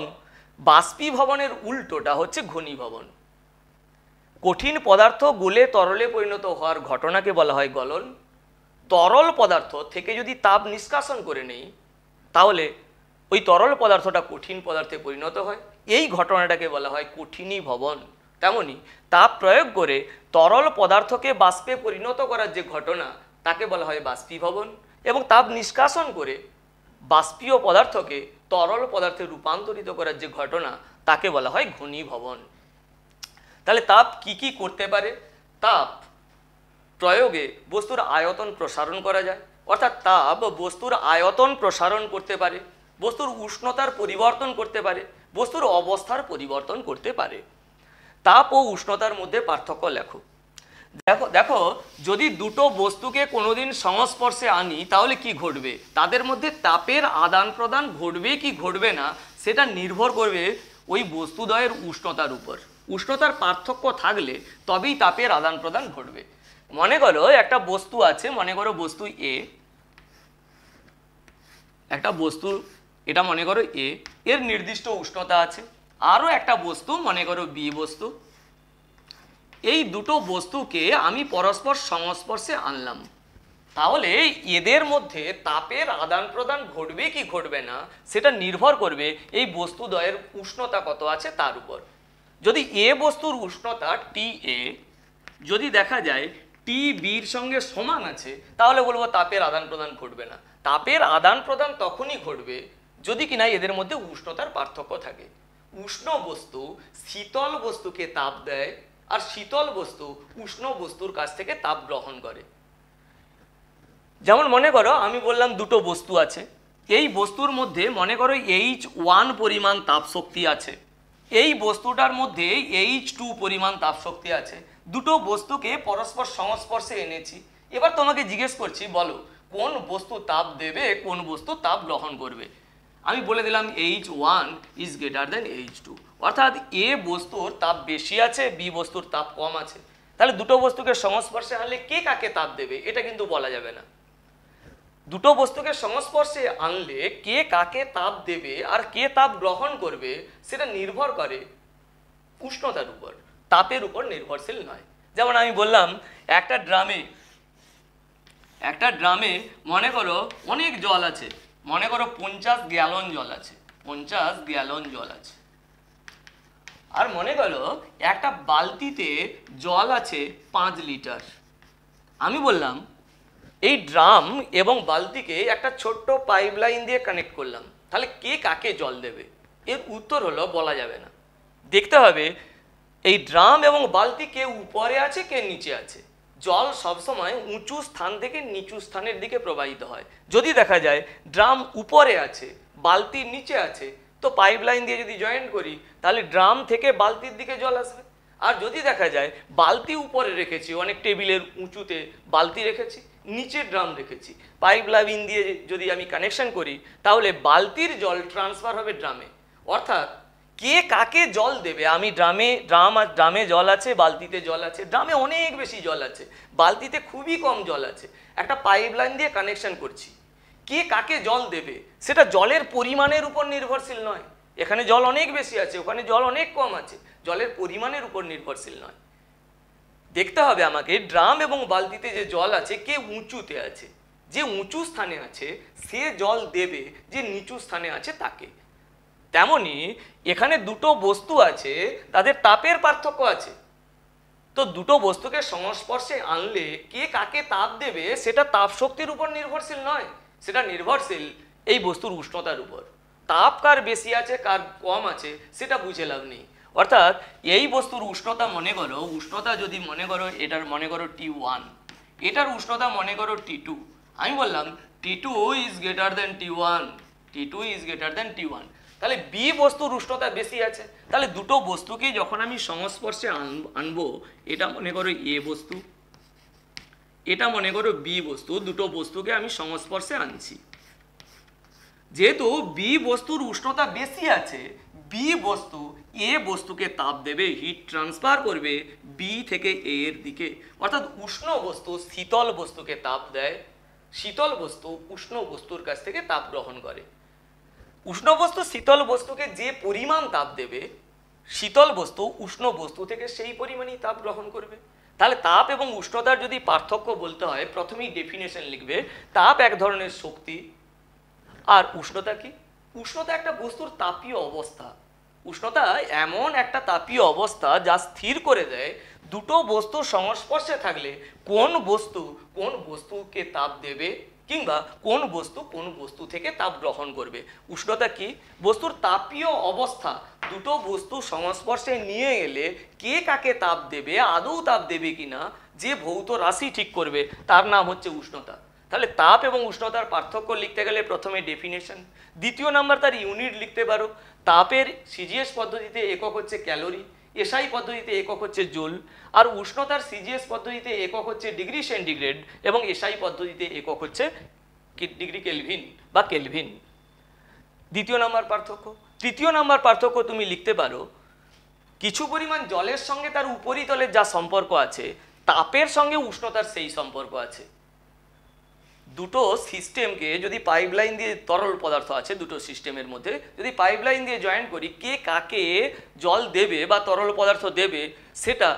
বাষ্পীভবনের উল্টোটা হচ্ছে ঘনীভবন। কঠিন পদার্থ গলে তরলে পরিণত হওয়ার ঘটনাকে বলা হয় গলন। তরল পদার্থ থেকে যদি তাপ নিষ্কাশন করে নেই, তাহলে ওই তরল পদার্থটা কঠিন পদার্থে পরিণত হয়, এই ঘটনাটাকে বলা হয় কঠিনীভবন। তেমনি তাপ প্রয়োগ করে তরল পদার্থকে বাষ্পে পরিণত করার যে ঘটনা, তাকে বলা হয় বাষ্পীভবন এবং তাপ নিষ্কাশন করে বাষ্পীয় পদার্থকে তরল পদার্থে রূপান্তরিত করার যে ঘটনা, তাকে বলা হয় ঘনীভবন। তাহলে তাপ কি কি করতে পারে? তাপ প্রয়োগে বস্তুর আয়তন প্রসারণ করা যায়, অর্থাৎ তাপ বস্তুর আয়তন প্রসারণ করতে পারে, বস্তুর উষ্ণতার পরিবর্তন করতে পারে, বস্তুর অবস্থার পরিবর্তন করতে পারে। তাপ ও উষ্ণতার মধ্যে পার্থক্য লেখো। দেখো যদি দুটো বস্তুকে কোনোদিন সংস্পর্শে আনি, তাহলে কি ঘটবে? তাদের মধ্যে তাপের আদান প্রদান ঘটবে কি ঘটবে না, সেটা নির্ভর করবে ওই বস্তুদ্বয়ের উষ্ণতার উপর। উষ্ণতার পার্থক্য থাকলে তবেই তাপের আদান প্রদান ঘটবে। মনে করো একটা বস্তু আছে, মনে করো বস্তু এ, একটা বস্তু, এটা মনে করো এ, এর নির্দিষ্ট উষ্ণতা আছে। আরও একটা বস্তু, মনে করো বি বস্তু। এই দুটো বস্তুকে আমি পরস্পর সংস্পর্শে আনলাম, তাহলে এদের মধ্যে তাপের আদান প্রদান ঘটবে কি ঘটবে না, সেটা নির্ভর করবে এই বস্তুদ্বয়ের উষ্ণতা কত আছে তার উপর। যদি এ বস্তুর উষ্ণতা টি এ যদি দেখা যায় টি বির সঙ্গে সমান আছে, তাহলে বলবো তাপের আদান প্রদান ঘটবে না। তাপের আদান প্রদান তখনই ঘটবে যদি কিনা এদের মধ্যে উষ্ণতার পার্থক্য থাকে। উষ্ণ বস্তু শীতল বস্তুকে তাপ দেয়, আর শীতল বস্তু উষ্ণ বস্তুর কাছ থেকে তাপ গ্রহণ করে। যেমন মনে করো আমি বললাম দুটো বস্তু আছে, এই বস্তুর মধ্যে মনে করো H1 পরিমাণ তাপ শক্তি আছে, এই বস্তুটার মধ্যে H2 পরিমাণ তাপ শক্তি আছে। দুটো বস্তুকে পরস্পর সংস্পর্শে এনেছি। এবার তোমাকে জিজ্ঞেস করছি, বলো কোন বস্তু তাপ দেবে, কোন বস্তু তাপ গ্রহণ করবে? আমি বলে দিলাম H1 is greater than H2, অর্থাৎ এ বস্তুর তাপ বেশি আছে, বি বস্তুর তাপ কম আছে। তাহলে দুটো বস্তুকে সংস্পর্শে আনলে কে কাকে তাপ দেবে, এটা কিন্তু বলা যাবে না। দুটো বস্তুকে সংস্পর্শে আনলে কে কাকে তাপ দেবে আর কে তাপ গ্রহণ করবে, সেটা নির্ভর করে উষ্ণতার উপর, তাপের উপর নির্ভরশীল নয়। যেমন আমি বললাম একটা ড্রামে মনে করো অনেক জল আছে, মনে করো 50 গ্যালন জল আছে, 50 গ্যালন জল আছে। আর মনে করো একটা বালতিতে জল আছে 5 লিটার। আমি বললাম এই ড্রাম এবং বালতিকে একটা ছোট্ট পাইপ লাইন দিয়ে কানেক্ট করলাম, তাহলে কে কাকে জল দেবে? এর উত্তর হলো বলা যাবে না। দেখতে হবে এই ড্রাম এবং বালতি কে উপরে আছে কে নিচে আছে। জল সবসময় উঁচু স্থান থেকে নিচু স্থানের দিকে প্রবাহিত হয়। যদি দেখা যায় ড্রাম উপরে আছে বালতি নিচে আছে, তো পাইপ লাইন দিয়ে যদি জয়েন করি, তাহলে ড্রাম থেকে বালতির দিকে জল আসবে। আর যদি দেখা যায় বালতি উপরে রেখেছি, অনেক টেবিলের উঁচুতে বালতি রেখেছি, নিচে ড্রাম রেখেছি, পাইপ লাইন দিয়ে যদি আমি কানেকশন করি, তাহলে বালতির জল ট্রান্সফার হবে ড্রামে। অর্থাৎ কে কাকে জল দেবে, আমি ড্রামে জল আছে, বালতিতে জল আছে, ড্রামে অনেক বেশি জল আছে, বালতিতে খুবই কম জল আছে, একটা পাইপ লাইন দিয়ে কানেকশন করছি, কে কাকে জল দেবে সেটা জলের পরিমাণের উপর নির্ভরশীল নয়। এখানে জল অনেক বেশি আছে, ওখানে জল অনেক কম আছে, জলের পরিমাণের উপর নির্ভরশীল নয়। দেখতে হবে আমাকে ড্রাম এবং বালতিতে যে জল আছে কে উঁচুতে আছে, যে উঁচু স্থানে আছে সে জল দেবে যে নিচু স্থানে আছে তাকে। তেমনি এখানে দুটো বস্তু আছে, তাদের তাপের পার্থক্য আছে। তো দুটো বস্তুকে সংস্পর্শে আনলে কে কাকে তাপ দেবে সেটা তাপ শক্তির উপর নির্ভরশীল নয়, সেটা নির্ভরশীল এই বস্তুর উষ্ণতার উপর। তাপ কার বেশি আছে কার কম আছে সেটা বুঝে লাভ নেই। অর্থাৎ এই বস্তুর উষ্ণতা মনে করো, উষ্ণতা যদি মনে করো এটার মনে করো T1, এটার উষ্ণতা মনে করো T2। আমি বললাম T2 is greater than T1, T2 is greater than T1। তাহলে বি বস্তুর উষ্ণতা বেশি আছে। তাহলে দুটো বস্তুকে যখন আমি সংস্পর্শে আনবো, এটা মনে করো এ বস্তু, এটা মনে করো বি বস্তু, দুটো বস্তুকে আমি সংস্পর্শে আনছি। যেহেতু বি বস্তুর উষ্ণতা বেশি আছে, বি বস্তু এ বস্তুকে তাপ দেবে, হিট ট্রান্সফার করবে বি থেকে এ এর দিকে। অর্থাৎ উষ্ণ বস্তু শীতল বস্তুকে তাপ দেয়, শীতল বস্তু উষ্ণ বস্তুর কাছ থেকে তাপ গ্রহণ করে। উষ্ণ বস্তু শীতল বস্তুকে যে পরিমাণ তাপ দেবে, শীতল বস্তু উষ্ণ বস্তু থেকে সেই পরিমাণই তাপ গ্রহণ করবে। তাহলে তাপ এবং উষ্ণতার যদি পার্থক্য বলতে হয়, প্রথমেই ডেফিনেশন লিখবে, তাপ এক ধরনের শক্তি, আর উষ্ণতা কি? উষ্ণতা একটা বস্তুর তাপীয় অবস্থা। উষ্ণতা এমন একটা তাপীয় অবস্থা যা স্থির করে দেয় দুটো বস্তুর সংস্পর্শে থাকলে কোন বস্তুকে তাপ দেবে কিংবা কোন বস্তু থেকে তাপ গ্রহণ করবে। উষ্ণতা কি? বস্তুর তাপীয় অবস্থা। দুটো বস্তু সংস্পর্শে নিয়ে এলে কে কাকে তাপ দেবে, আদৌ তাপ দেবে কিনা, যে ভৌত রাশি ঠিক করবে তার নাম হচ্ছে উষ্ণতা। তাহলে তাপ এবং উষ্ণতার পার্থক্য লিখতে গেলে প্রথমে ডেফিনেশন, দ্বিতীয় নাম্বার তার ইউনিট লিখতে পারো। তাপের সিজিএস পদ্ধতিতে একক হচ্ছে ক্যালোরি, এসআই পদ্ধতিতে একক হচ্ছে জুল, আর উষ্ণতার সিজিএস পদ্ধতিতে একক হচ্ছে ডিগ্রি সেন্টিগ্রেড এবং এসআই পদ্ধতিতে একক হচ্ছে ডিগ্রি কেলভিন বা কেলভিন। দ্বিতীয় নাম্বার পার্থক্য। তৃতীয় নাম্বার পার্থক্য তুমি লিখতে পারো, কিছু পরিমাণ জলের সঙ্গে তার উপরিতলের যা সম্পর্ক আছে, তাপের সঙ্গে উষ্ণতার সেই সম্পর্ক আছে। দুটো সিস্টেমকে যদি পাইপলাইন দিয়ে, তরল পদার্থ আছে দুটো সিস্টেমের মধ্যে, যদি পাইপলাইন দিয়ে জয়েন করি, কে কাকে জল দেবে বা তরল পদার্থ দেবে সেটা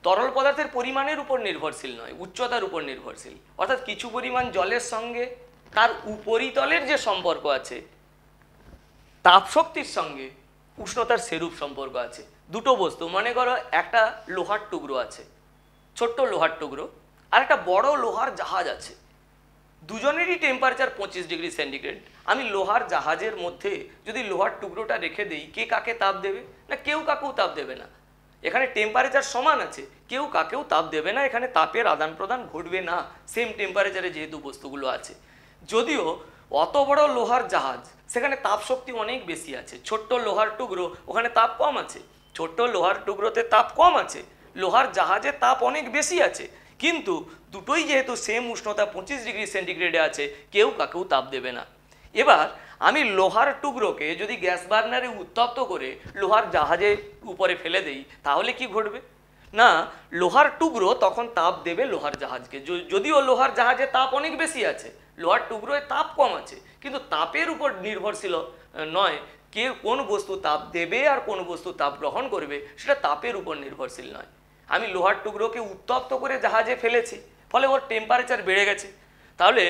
তরল পদার্থের পরিমাণের উপর নির্ভরশীল নয়, উচ্চতার উপর নির্ভরশীল। অর্থাৎ কিছু পরিমাণ জলের সঙ্গে তার উপরিতলের যে সম্পর্ক আছে, তাপ শক্তির সঙ্গে উষ্ণতার সেরূপ সম্পর্ক আছে। দুটো বস্তু মনে করো, একটা লোহার টুকরো আছে, ছোট্ট লোহার টুকরো, আর একটা বড় লোহার জাহাজ আছে। দুজনেরই টেম্পারেচার 25 ডিগ্রি সেন্টিগ্রেড। আমি লোহার জাহাজের মধ্যে যদি লোহার টুকরোটা রেখে দিই, কে কাকে তাপ দেবে? না, কেউ কাকেও তাপ দেবে না। এখানে টেম্পারেচার সমান আছে, কেউ কাকেও তাপ দেবে না, এখানে তাপের আদান প্রদান ঘটবে না, সেম টেম্পারেচারে যেহেতু বস্তুগুলো আছে। যদিও অত বড় লোহার জাহাজ, সেখানে তাপ শক্তি অনেক বেশি আছে। ছোট্ট লোহার টুকরো, ওখানে তাপ কম আছে। ছোট্ট লোহার টুকরোতে তাপ কম আছে, লোহার জাহাজে তাপ অনেক বেশি আছে। কিন্তু দুটোই যেহেতু সেম উষ্ণতা 25 ডিগ্রি সেন্টিগ্রেডে আছে, কেউ কাকেও তাপ দেবে না। এবার আমি লোহার টুকরোকে যদি গ্যাস বার্নারে উত্তপ্ত করে লোহার জাহাজের উপরে ফেলে দেই, তাহলে কি ঘটবে? না, লোহার টুকরো তখন তাপ দেবে লোহার জাহাজকে। যদিও লোহার জাহাজে তাপ অনেক বেশি আছে, লোহার টুকরোয় তাপ কম আছে, কিন্তু তাপের উপর নির্ভরশীল নয়, কে কোন বস্তু তাপ দেবে আর কোন বস্তু তাপ গ্রহণ করবে সেটা তাপের উপর নির্ভরশীল নয়। আমি লোহার টুকরোকে উত্তপ্ত করে জাহাজে ফেলেছি, ফলে ওর টেম্পারেচার বেড়ে গেছে। তাহলে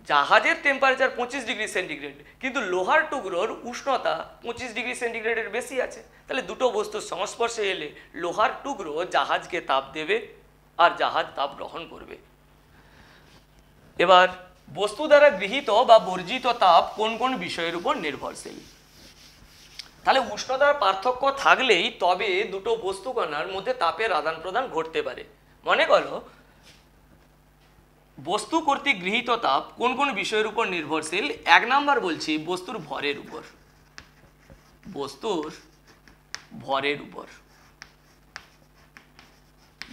জাহাজের টেম্পারেচার 25 ডিগ্রি সেন্টিগ্রেড, কিন্তু লোহার টুকরোর উষ্ণতা 25 ডিগ্রি সেন্টিগ্রেডের বেশি আছে। তাহলে দুটো বস্তুর সংস্পর্শে এলে লোহার টুকরো জাহাজকে তাপ দেবে আর জাহাজ তাপ গ্রহণ করবে। এবার বস্তু দ্বারা গৃহীত বা বর্জিত তাপ কোন কোন বিষয়ের উপর নির্ভরশীল? তাহলে উষ্ণতার পার্থক্য থাকলেই তবে দুটো বস্তু কণার মধ্যে তাপের আদান প্রদান ঘটতে পারে। মনে করো, বস্তু কর্তৃক গৃহীত তাপ কোন কোন বিষয়ের উপর নির্ভরশীল? এক নাম্বার বলছি বস্তুর ভরের উপর। বস্তুর ভরের উপর,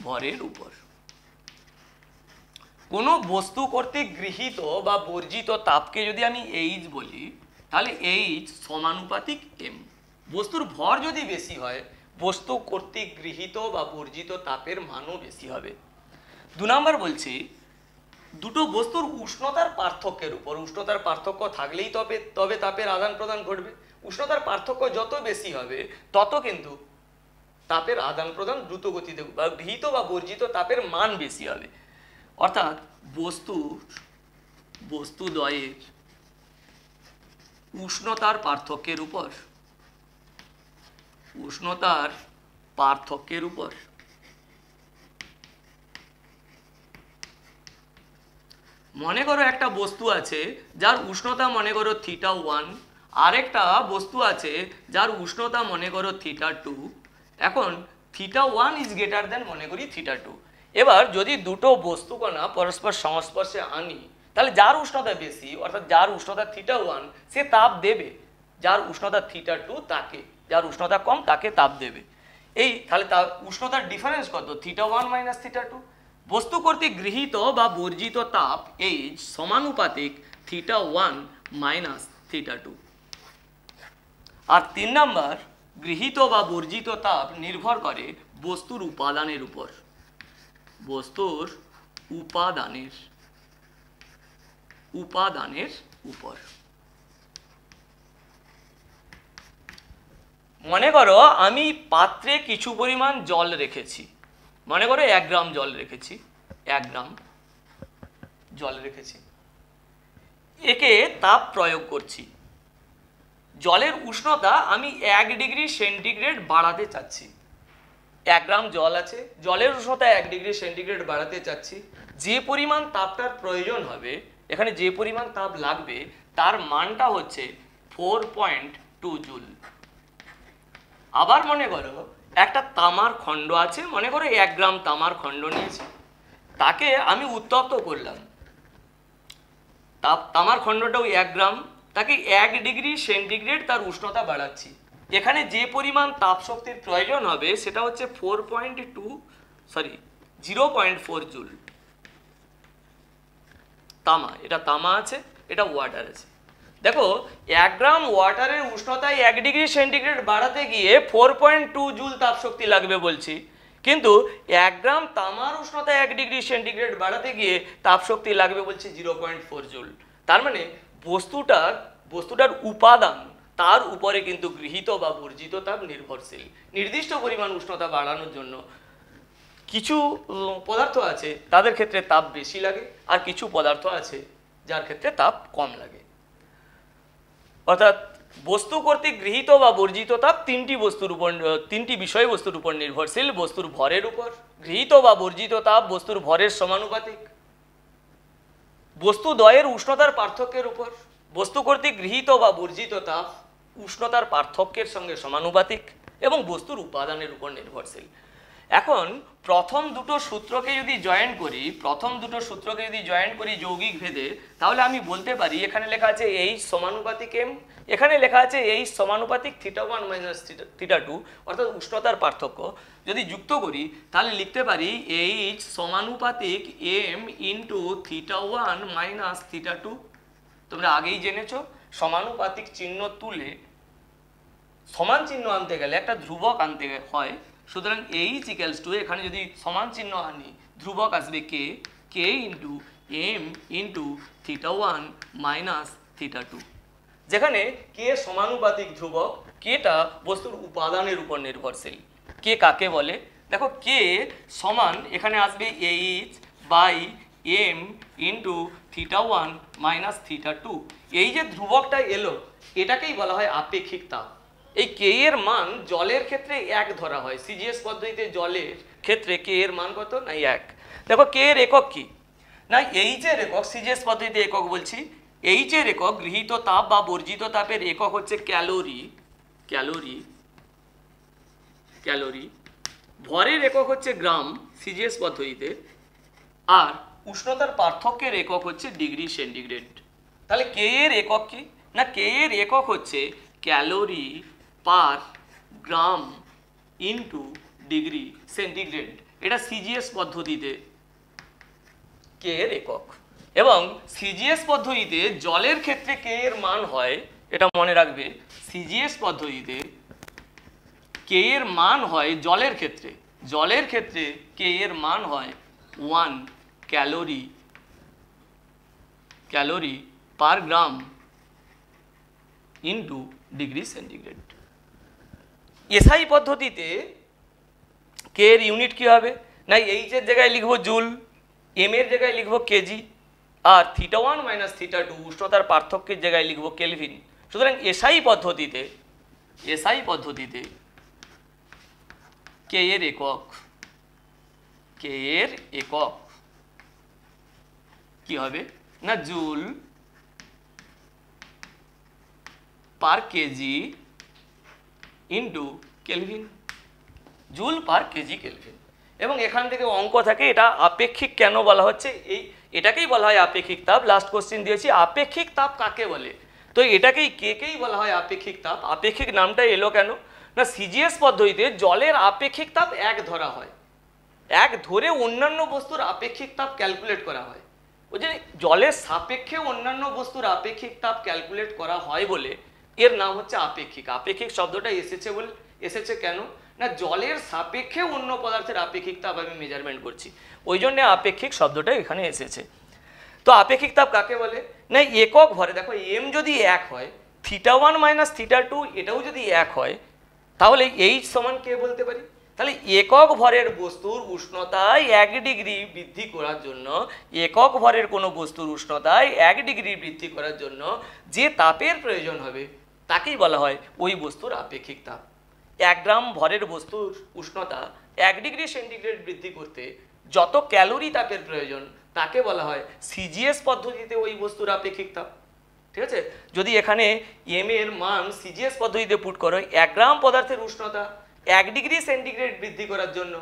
ভরের উপর। কোনো বস্তু কর্তৃক গৃহীত বা বর্জিত তাপকে যদি আমি এইচ বলি, তাহলে এইচ সমানুপাতিক এম। বস্তুর ভর যদি বেশি হয়, বস্তু কর্তৃক গৃহীত বা বর্জিত তাপের মানও বেশি হবে। দু নাম্বার বলছি দুটো বস্তুর উষ্ণতার পার্থক্যের উপর। উষ্ণতার পার্থক্য থাকলেই তবে তাপের আদান প্রদান ঘটবে। উষ্ণতার পার্থক্য যত বেশি হবে তত কিন্তু তাপের আদান প্রদান দ্রুত গতিতে, বা গৃহীত বা বর্জিত তাপের মান বেশি হবে। অর্থাৎ বস্তুদ্বয়ের উষ্ণতার পার্থক্যের উপর উষ্ণতার পার্থক্যের উপর। মনে করো একটা বস্তু আছে যার উষ্ণতা মনে করো θ1, আরেকটা বস্তু আছে যার উষ্ণতা মনে করো θ2। এখন θ1 ইজ গ্রেটার দেন মনে করি θ2। এবার যদি দুটো বস্তুকণা পরস্পর সংস্পর্শে আনি তাহলে যার উষ্ণতা বেশি অর্থাৎ যার উষ্ণতা θ1 সে তাপ দেবে, যার উষ্ণতা θ2 তাকে, যার উষ্ণতা কম তাকে তাপ দেবে। এই তাহলে তার উষ্ণতার ডিফারেন্স কত? θ1 মাইনাস θ2। বস্তু কর্তৃক গৃহীত বা বর্জিত তাপ H সমানুপাতিক θ1 মাইনাস θ2। আর 3 নম্বর, গৃহীত বা বর্জিত তাপ নির্ভর করে বস্তুর উপাদানের উপর। বস্তুর উপাদানের উপর। মনে করো আমি পাত্রে কিছু পরিমাণ জল রেখেছি, মনে করো 1 গ্রাম জল রেখেছি, 1 গ্রাম জল রেখেছি, একে তাপ প্রয়োগ করছি। জলের উষ্ণতা আমি 1 ডিগ্রি সেন্টিগ্রেড বাড়াতে চাচ্ছি। 1 গ্রাম জল আছে, জলের উষ্ণতা 1 ডিগ্রি সেন্টিগ্রেড বাড়াতে চাচ্ছি। যে পরিমাণ তাপটার প্রয়োজন হবে, এখানে যে পরিমাণ তাপ লাগবে তার মানটা হচ্ছে 4.2 জুল। আবার মনে করো একটা তামার খণ্ড আছে, মনে করো 1 গ্রাম তামার খণ্ড নিয়েছি, তাকে আমি উত্তপ্ত করলাম। তামার খণ্ডটাও 1 গ্রাম, তাকে 1 ডিগ্রি সেন্টিগ্রেড তার উষ্ণতা বাড়াচ্ছি। এখানে যে পরিমাণ তাপ শক্তির প্রয়োজন হবে সেটা হচ্ছে 0.4 জুল। তামা, এটা তামা আছে, এটা ওয়াটার আছে। দেখো 1 গ্রাম ওয়াটারের উষ্ণতায় 1 ডিগ্রি সেন্টিগ্রেড বাড়াতে গিয়ে 4.2 জুল তাপ শক্তি লাগবে বলছি, কিন্তু 1 গ্রাম তামার উষ্ণতায় 1 ডিগ্রি সেন্টিগ্রেড বাড়াতে গিয়ে তাপ শক্তি লাগবে বলছি 0.4 জুল। তার মানে বস্তুটার উপাদান তার উপরে কিন্তু গৃহীত বা বর্জিত তাপ নির্ভরশীল। নির্দিষ্ট পরিমাণ উষ্ণতা বাড়ানোর জন্য কিছু পদার্থ আছে তাদের ক্ষেত্রে তাপ বেশি লাগে, আর কিছু পদার্থ আছে যার ক্ষেত্রে তাপ কম লাগে। অর্থাৎ বস্তু কর্তৃক গৃহীত বা বর্জিত তাপ 3টি বিষয়বস্তুর উপর নির্ভরশীল। বস্তুর ভরের উপর, গৃহীত বা বর্জিত তাপ বস্তুর ভরের সমানুপাতিক, বস্তু দ্বয়ের উষ্ণতার পার্থক্যের উপর, বস্তু কর্তৃক গৃহীত বা বর্জিত তাপ উষ্ণতার পার্থক্যের সঙ্গে সমানুপাতিক, এবং বস্তুর উপাদানের উপর নির্ভরশীল। এখন প্রথম দুটো সূত্রকে যদি জয়েন করি যৌগিক ভেদে, তাহলে আমি বলতে পারি এখানে লেখা আছে H সমানুপাতিক M, এখানে লেখা আছে H সমানুপাতিক θ1 মাইনাস θ2, অর্থাৎ উষ্ণতার পার্থক্য। যদি যুক্ত করি তাহলে লিখতে পারি H সমানুপাতিক M ইন্টু θ1 মাইনাস θ2। তোমরা আগেই জেনেছো সমানুপাতিক চিহ্ন তুলে সমান চিহ্ন আনতে গেলে একটা ধ্রুবক আনতে হয়, সুতরাং H ইকুয়ালস টু, এখানে যদি সমান চিহ্ন আনি ধ্রুবক আসবে k into M into θ1 minus θ2, যেখানে k সমানুপাতিক ধ্রুবক, kটা বস্তুর উপাদানের উপর নির্ভরশীল। k কাকে বলে? দেখো k সমান এখানে আসবে H by M into θ1 minus θ2। এই যে ধ্রুবকটা এলো এটাকেই বলা হয় আপেক্ষিক তাপ। এই k এর মান জলের ক্ষেত্রে 1 ধরা হয়। সিজিএস পদ্ধতিতে জলের ক্ষেত্রে k এর মান কত? না 1। দেখো k এর একক কি? না H এর একক, সিজিএস পদ্ধতিতে একক বলছি, H এর একক গৃহীত তাপ বা বর্জিত তাপের একক হচ্ছে ক্যালোরি। ভরের একক হচ্ছে গ্রাম সিজিএস পদ্ধতিতে, আর উষ্ণতার পার্থক্যের একক হচ্ছে ডিগ্রি সেন্টিগ্রেড। তাহলে k এর একক কি? না k এর একক হচ্ছে calorie per gram into degree centigrade. এটা সিজিএস পদ্ধতিতে k এর একক। এবং সিজিএস পদ্ধতিতে জলের ক্ষেত্রে k এর মান হয়, এটা মনে রাখবে, সিজিএস পদ্ধতিতে k এর মান হয় জলের ক্ষেত্রে k এর মান হয় 1 calorie per gram into degree centigrade. SI পদ্ধতিতে k এর ইউনিট কি হবে? না H এর জায়গায় লিখবো জুল, M এর জায়গায় লিখবো কেজি, আর θ1 মাইনাস θ2 উষ্ণতার পার্থক্যের জায়গায় লিখবো কেলভিন। সুতরাং এসআই পদ্ধতিতে কে এর একক, কে এর একক কি হবে না joule per KG into kelvin, joule per KG kelvin. এবং এখান থেকে অঙ্ক থাকে, এটা আপেক্ষিক কেন বলা হচ্ছে, এটাকেই বলা হয় আপেক্ষিক তাপ। লাস্ট কোশ্চেন দিয়েছি আপেক্ষিক তাপ কাকে বলে, তো এটাকেই কেই বলা হয় আপেক্ষিক তাপ। আপেক্ষিক নামটা এলো কেন না সিজিএস পদ্ধতিতে জলের আপেক্ষিক তাপ 1 ধরা হয়, 1 ধরে অন্যান্য বস্তুর আপেক্ষিক তাপ ক্যালকুলেট করা হয়। ওই যে জলের সাপেক্ষে অন্যান্য বস্তুর আপেক্ষিক তাপ ক্যালকুলেট করা হয় বলে এর নাম হচ্ছে আপেক্ষিক। আপেক্ষিক শব্দটা এসেছে কেন না জলের সাপেক্ষে অন্য পদার্থের আপেক্ষিক তাপ আমি মেজারমেন্ট করছি, ওই জন্য আপেক্ষিক শব্দটা এখানে এসেছে। তো আপেক্ষিক তাপ কাকে বলে না একক ভরে, দেখো এম যদি 1 হয়, θ1 মাইনাস θ2 এটাও যদি 1 হয়, তাহলে এইচ সমান কে বলতে পারি। তাহলে একক ভরের বস্তুর উষ্ণতায় 1 ডিগ্রি বৃদ্ধি করার জন্য, একক ভরের কোনো বস্তুর উষ্ণতায় 1 ডিগ্রি বৃদ্ধি করার জন্য যে তাপের প্রয়োজন হবে তাকেই বলা হয় ওই বস্তুর আপেক্ষিক তাপ। 1 গ্রাম ভরের বস্তুর উষ্ণতা 1 ডিগ্রি সেন্টিগ্রেড বৃদ্ধি করতে যত ক্যালোরি তাপের প্রয়োজন তাকে বলা হয় সিজিএস পদ্ধতিতে ওই বস্তুর আপেক্ষিক তাপ। ঠিক আছে, যদি এখানে এম এর মান সিজিএস পদ্ধতিতে পুট করো 1 গ্রাম পদার্থের উষ্ণতা 1 ডিগ্রি সেন্টিগ্রেড বৃদ্ধি করার জন্য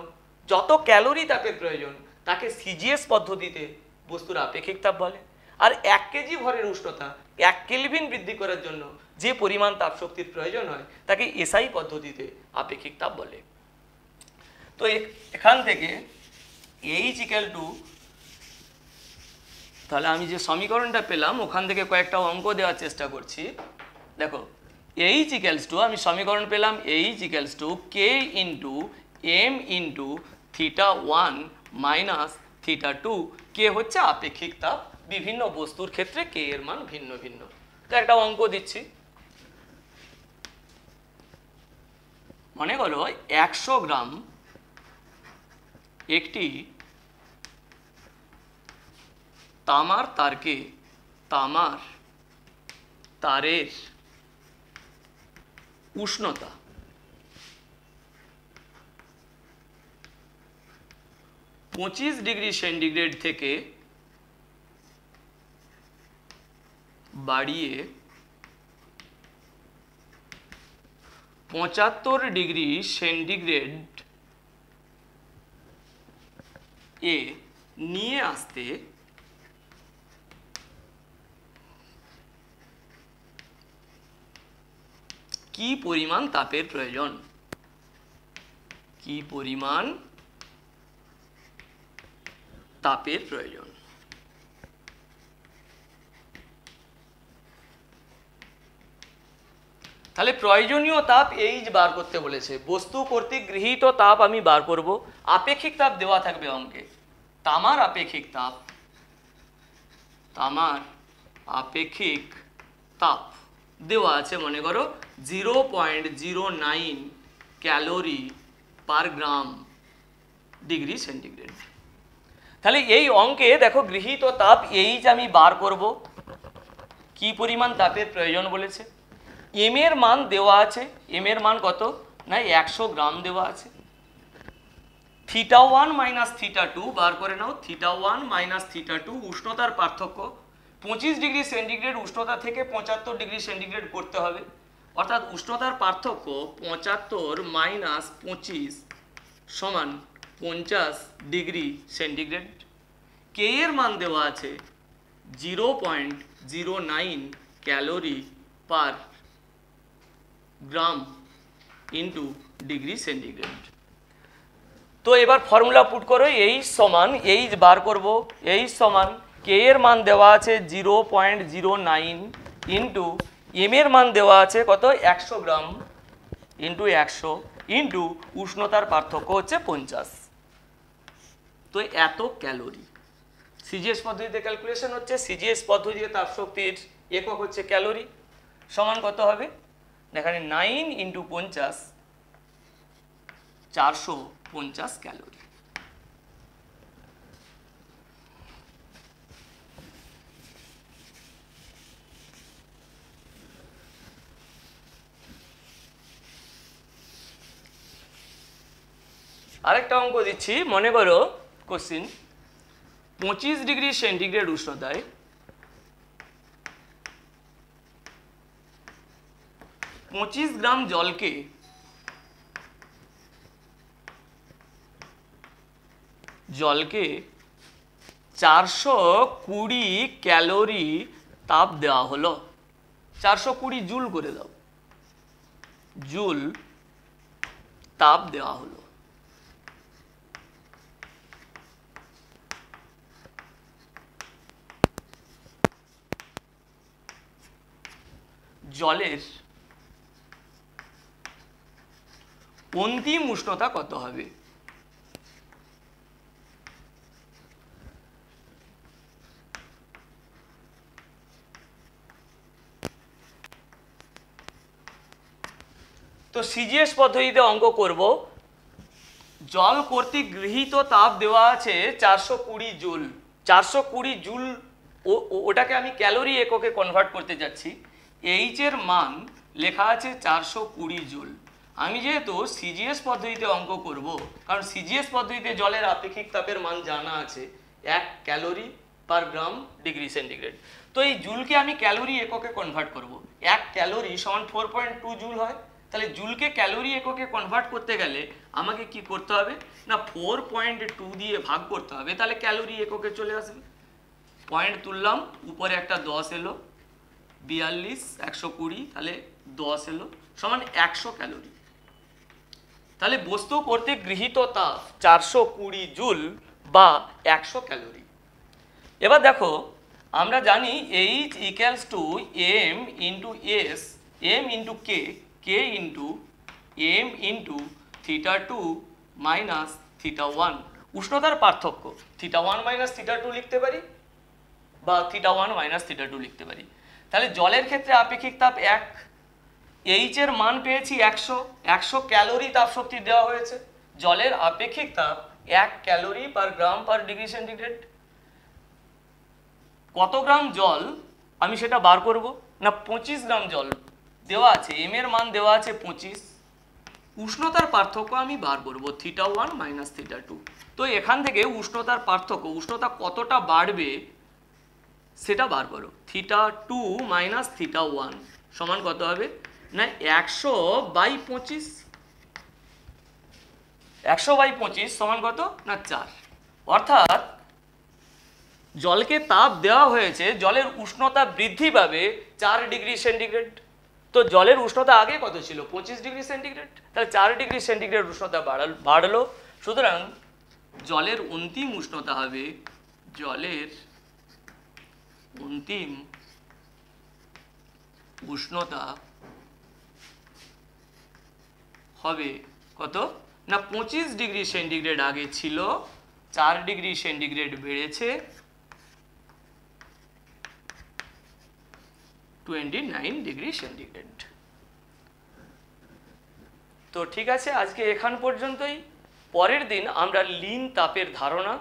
যত ক্যালোরি তাপের প্রয়োজন তাকে সিজিএস পদ্ধতিতে বস্তুর আপেক্ষিক তাপ বলে। আর 1 কেজি ভরের উষ্ণতা 1 কেলভিন বৃদ্ধি করার জন্য যে পরিমাণ তাপশক্তির প্রয়োজন হয় তাকে এসআই পদ্ধতিতে আপেক্ষিক তাপ বলে। তো এখান থেকে এইচ ইকুয়াল টু, তাহলে আমি যে সমীকরণটা পেলাম ওখান থেকে কয়েকটা অঙ্ক দেওয়ার চেষ্টা করছি। দেখো এইচ ইকুয়ালস টু, আমি সমীকরণ পেলাম H equals to K into M into θ1 minus θ2। K হচ্ছে আপেক্ষিক তাপ, বিভিন্ন বস্তুর ক্ষেত্রে কে এর মান ভিন্ন ভিন্ন। তো একটা অঙ্ক দিচ্ছি, মনে করো 100 গ্রাম একটি তামার তারের উষ্ণতা 25 ডিগ্রি সেন্টিগ্রেড থেকে বাড়িয়ে 75 ডিগ্রি সেন্টিগ্রেড এ নিয়ে আসতে কি পরিমাণ তাপের প্রয়োজন, কি পরিমাণ তাপের প্রয়োজন। তাহলে প্রয়োজনীয় তাপ এইচ বার করতে বলেছে, বস্তু কর্তৃক গৃহীত তাপ আমি বার করব। আপেক্ষিক তাপ দেওয়া থাকবে অঙ্কে, তামার আপেক্ষিক তাপ, তামার আপেক্ষিক তাপ দেওয়া আছে মনে করো 0.09 ক্যালোরি পার গ্রাম ডিগ্রি সেন্টিগ্রেড। তাহলে এই অঙ্কে দেখো গৃহীত তাপ এইচ আমি বার করব, কি পরিমাণ তাপের প্রয়োজন বলেছে। এম এর মান দেওয়া আছে, এম এর মান কত না 100 গ্রাম দেওয়া আছে। θ1 মাইনাস θ2 বার করে নাও, θ1 মাইনাস θ2 উষ্ণতার পার্থক্য 25 ডিগ্রি সেন্টিগ্রেড উষ্ণতা থেকে 75 ডিগ্রি সেন্টিগ্রেড করতে হবে, অর্থাৎ উষ্ণতার পার্থক্য 75 মাইনাস 25 সমান 50 ডিগ্রি সেন্টিগ্রেড। কে এর মান দেওয়া আছে 0.09 calorie per gram into degree centigrade. তো এবার ফর্মুলা পুট করো, এইচ সমান, এইচ বার করব, এইচ সমান কে এর মান দেওয়া আছে 0.09 ইন্টু এম এর মান দেওয়া আছে কত 100 গ্রাম ইন্টু 100 ইন্টু উষ্ণতার পার্থক্য হচ্ছে 50। তো এত ক্যালোরি সিজিএস পদ্ধতিতে ক্যালকুলেশন হচ্ছে, সিজিএস পদ্ধতিতে তাপশক্তির একক হচ্ছে ক্যালোরি, সমান কত হবে এখানে 9 ইন্টু 50 450 ক্যালোরি। আরেকটা অঙ্ক দিচ্ছি, মনে করো কোশ্চিন 25 ডিগ্রি সেন্টিগ্রেড উষ্ণতায় 25 গ্রাম জলকে 420 ক্যালোরি তাপ দেওয়া হলো। 420 জুল করে দাও, জুল তাপ দেওয়া হলো। জলের অন্তিম উষ্ণতা কত হবে? তো সিজিএস পদ্ধতিতে অঙ্ক করব। জল কর্তৃক গৃহীত তাপ দেওয়া আছে 420 জুল। 420 জুল ওটাকে আমি ক্যালোরি এককে কনভার্ট করতে যাচ্ছি। এইচ এর মান লেখা আছে 420 জুল। আমি যেহেতু সিজিএস পদ্ধতিতে অঙ্ক করব, কারণ সিজিএস পদ্ধতিতে জলের আপেক্ষিক তাপের মান জানা আছে 1 ক্যালোরি পার গ্রাম ডিগ্রি সেন্টিগ্রেড। তো এই জুলকে আমি ক্যালোরি এককে কনভার্ট করব। 1 ক্যালোরি সমান 4.2 জুল হয়। তাহলে জুলকে ক্যালোরি এককে কনভার্ট করতে গেলে আমাকে কি করতে হবে না 4.2 দিয়ে ভাগ করতে হবে, তাহলে ক্যালোরি এককে চলে আসবে। পয়েন্ট তুললাম, উপরে একটা 10 এলো, 42 120, তাহলে 10 এলো সমান 100 ক্যালোরি। তাহলে বস্তু কর্তৃক গৃহীত তাপ 420 জুল বা 100 ক্যালোরি। এবার দেখো, আমরা জানি H equals to m into s, m into k, k into m into θ2 minus θ1। উষ্ণতার পার্থক্য θ1 মাইনাস θ2 লিখতে পারি বা θ1 মাইনাস θ2 লিখতে পারি। তাহলে জলের ক্ষেত্রে আপেক্ষিক তাপ 1, এইচ এর মান পেয়েছি 100 ক্যালোরি তাপশক্তি দেওয়া হয়েছে। জলের আপেক্ষিক তাপ 1 ক্যালোরি পার গ্রাম পার ডিগ্রি সেন্টিগ্রেড। কত গ্রাম জল আমি সেটা বার করব না 25 গ্রাম জল দেওয়া আছে, এম এর মান দেওয়া আছে 25। উষ্ণতার পার্থক্য আমি বার করব θ1 মাইনাস θ2। তো এখান থেকে উষ্ণতার পার্থক্য, উষ্ণতা কতটা বাড়বে সেটা বার করো। θ2 মাইনাস θ1 সমান কত হবে না 100/25। 100/25 সমান কত না 4। অর্থাৎ জলকে তাপ দেওয়া হয়েছে, জলের উষ্ণতা বৃদ্ধি পাবে 4 ডিগ্রি সেন্টিগ্রেড। তো জলের উষ্ণতা আগে কত ছিল 25 ডিগ্রি সেন্টিগ্রেড, তাহলে 4 ডিগ্রি সেন্টিগ্রেড উষ্ণতা বাড়লো। সুতরাং জলের অন্তিম উষ্ণতা হবে, জলের অন্তিম উষ্ণতা হবে কত না 25 ডিগ্রি সেন্টিগ্রেড আগে ছিল, 4 ডিগ্রি সেন্টিগ্রেড বেড়েছে 29 ডিগ্রি সেন্টিগ্রেড। তো ঠিক আছে, আজকে এখান পর্যন্তই। পরের দিন আমরা লিন তাপের ধারণা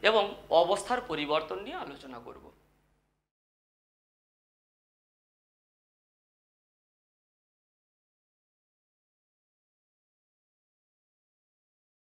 এবং অবস্থার পরিবর্তন নিয়ে আলোচনা করব।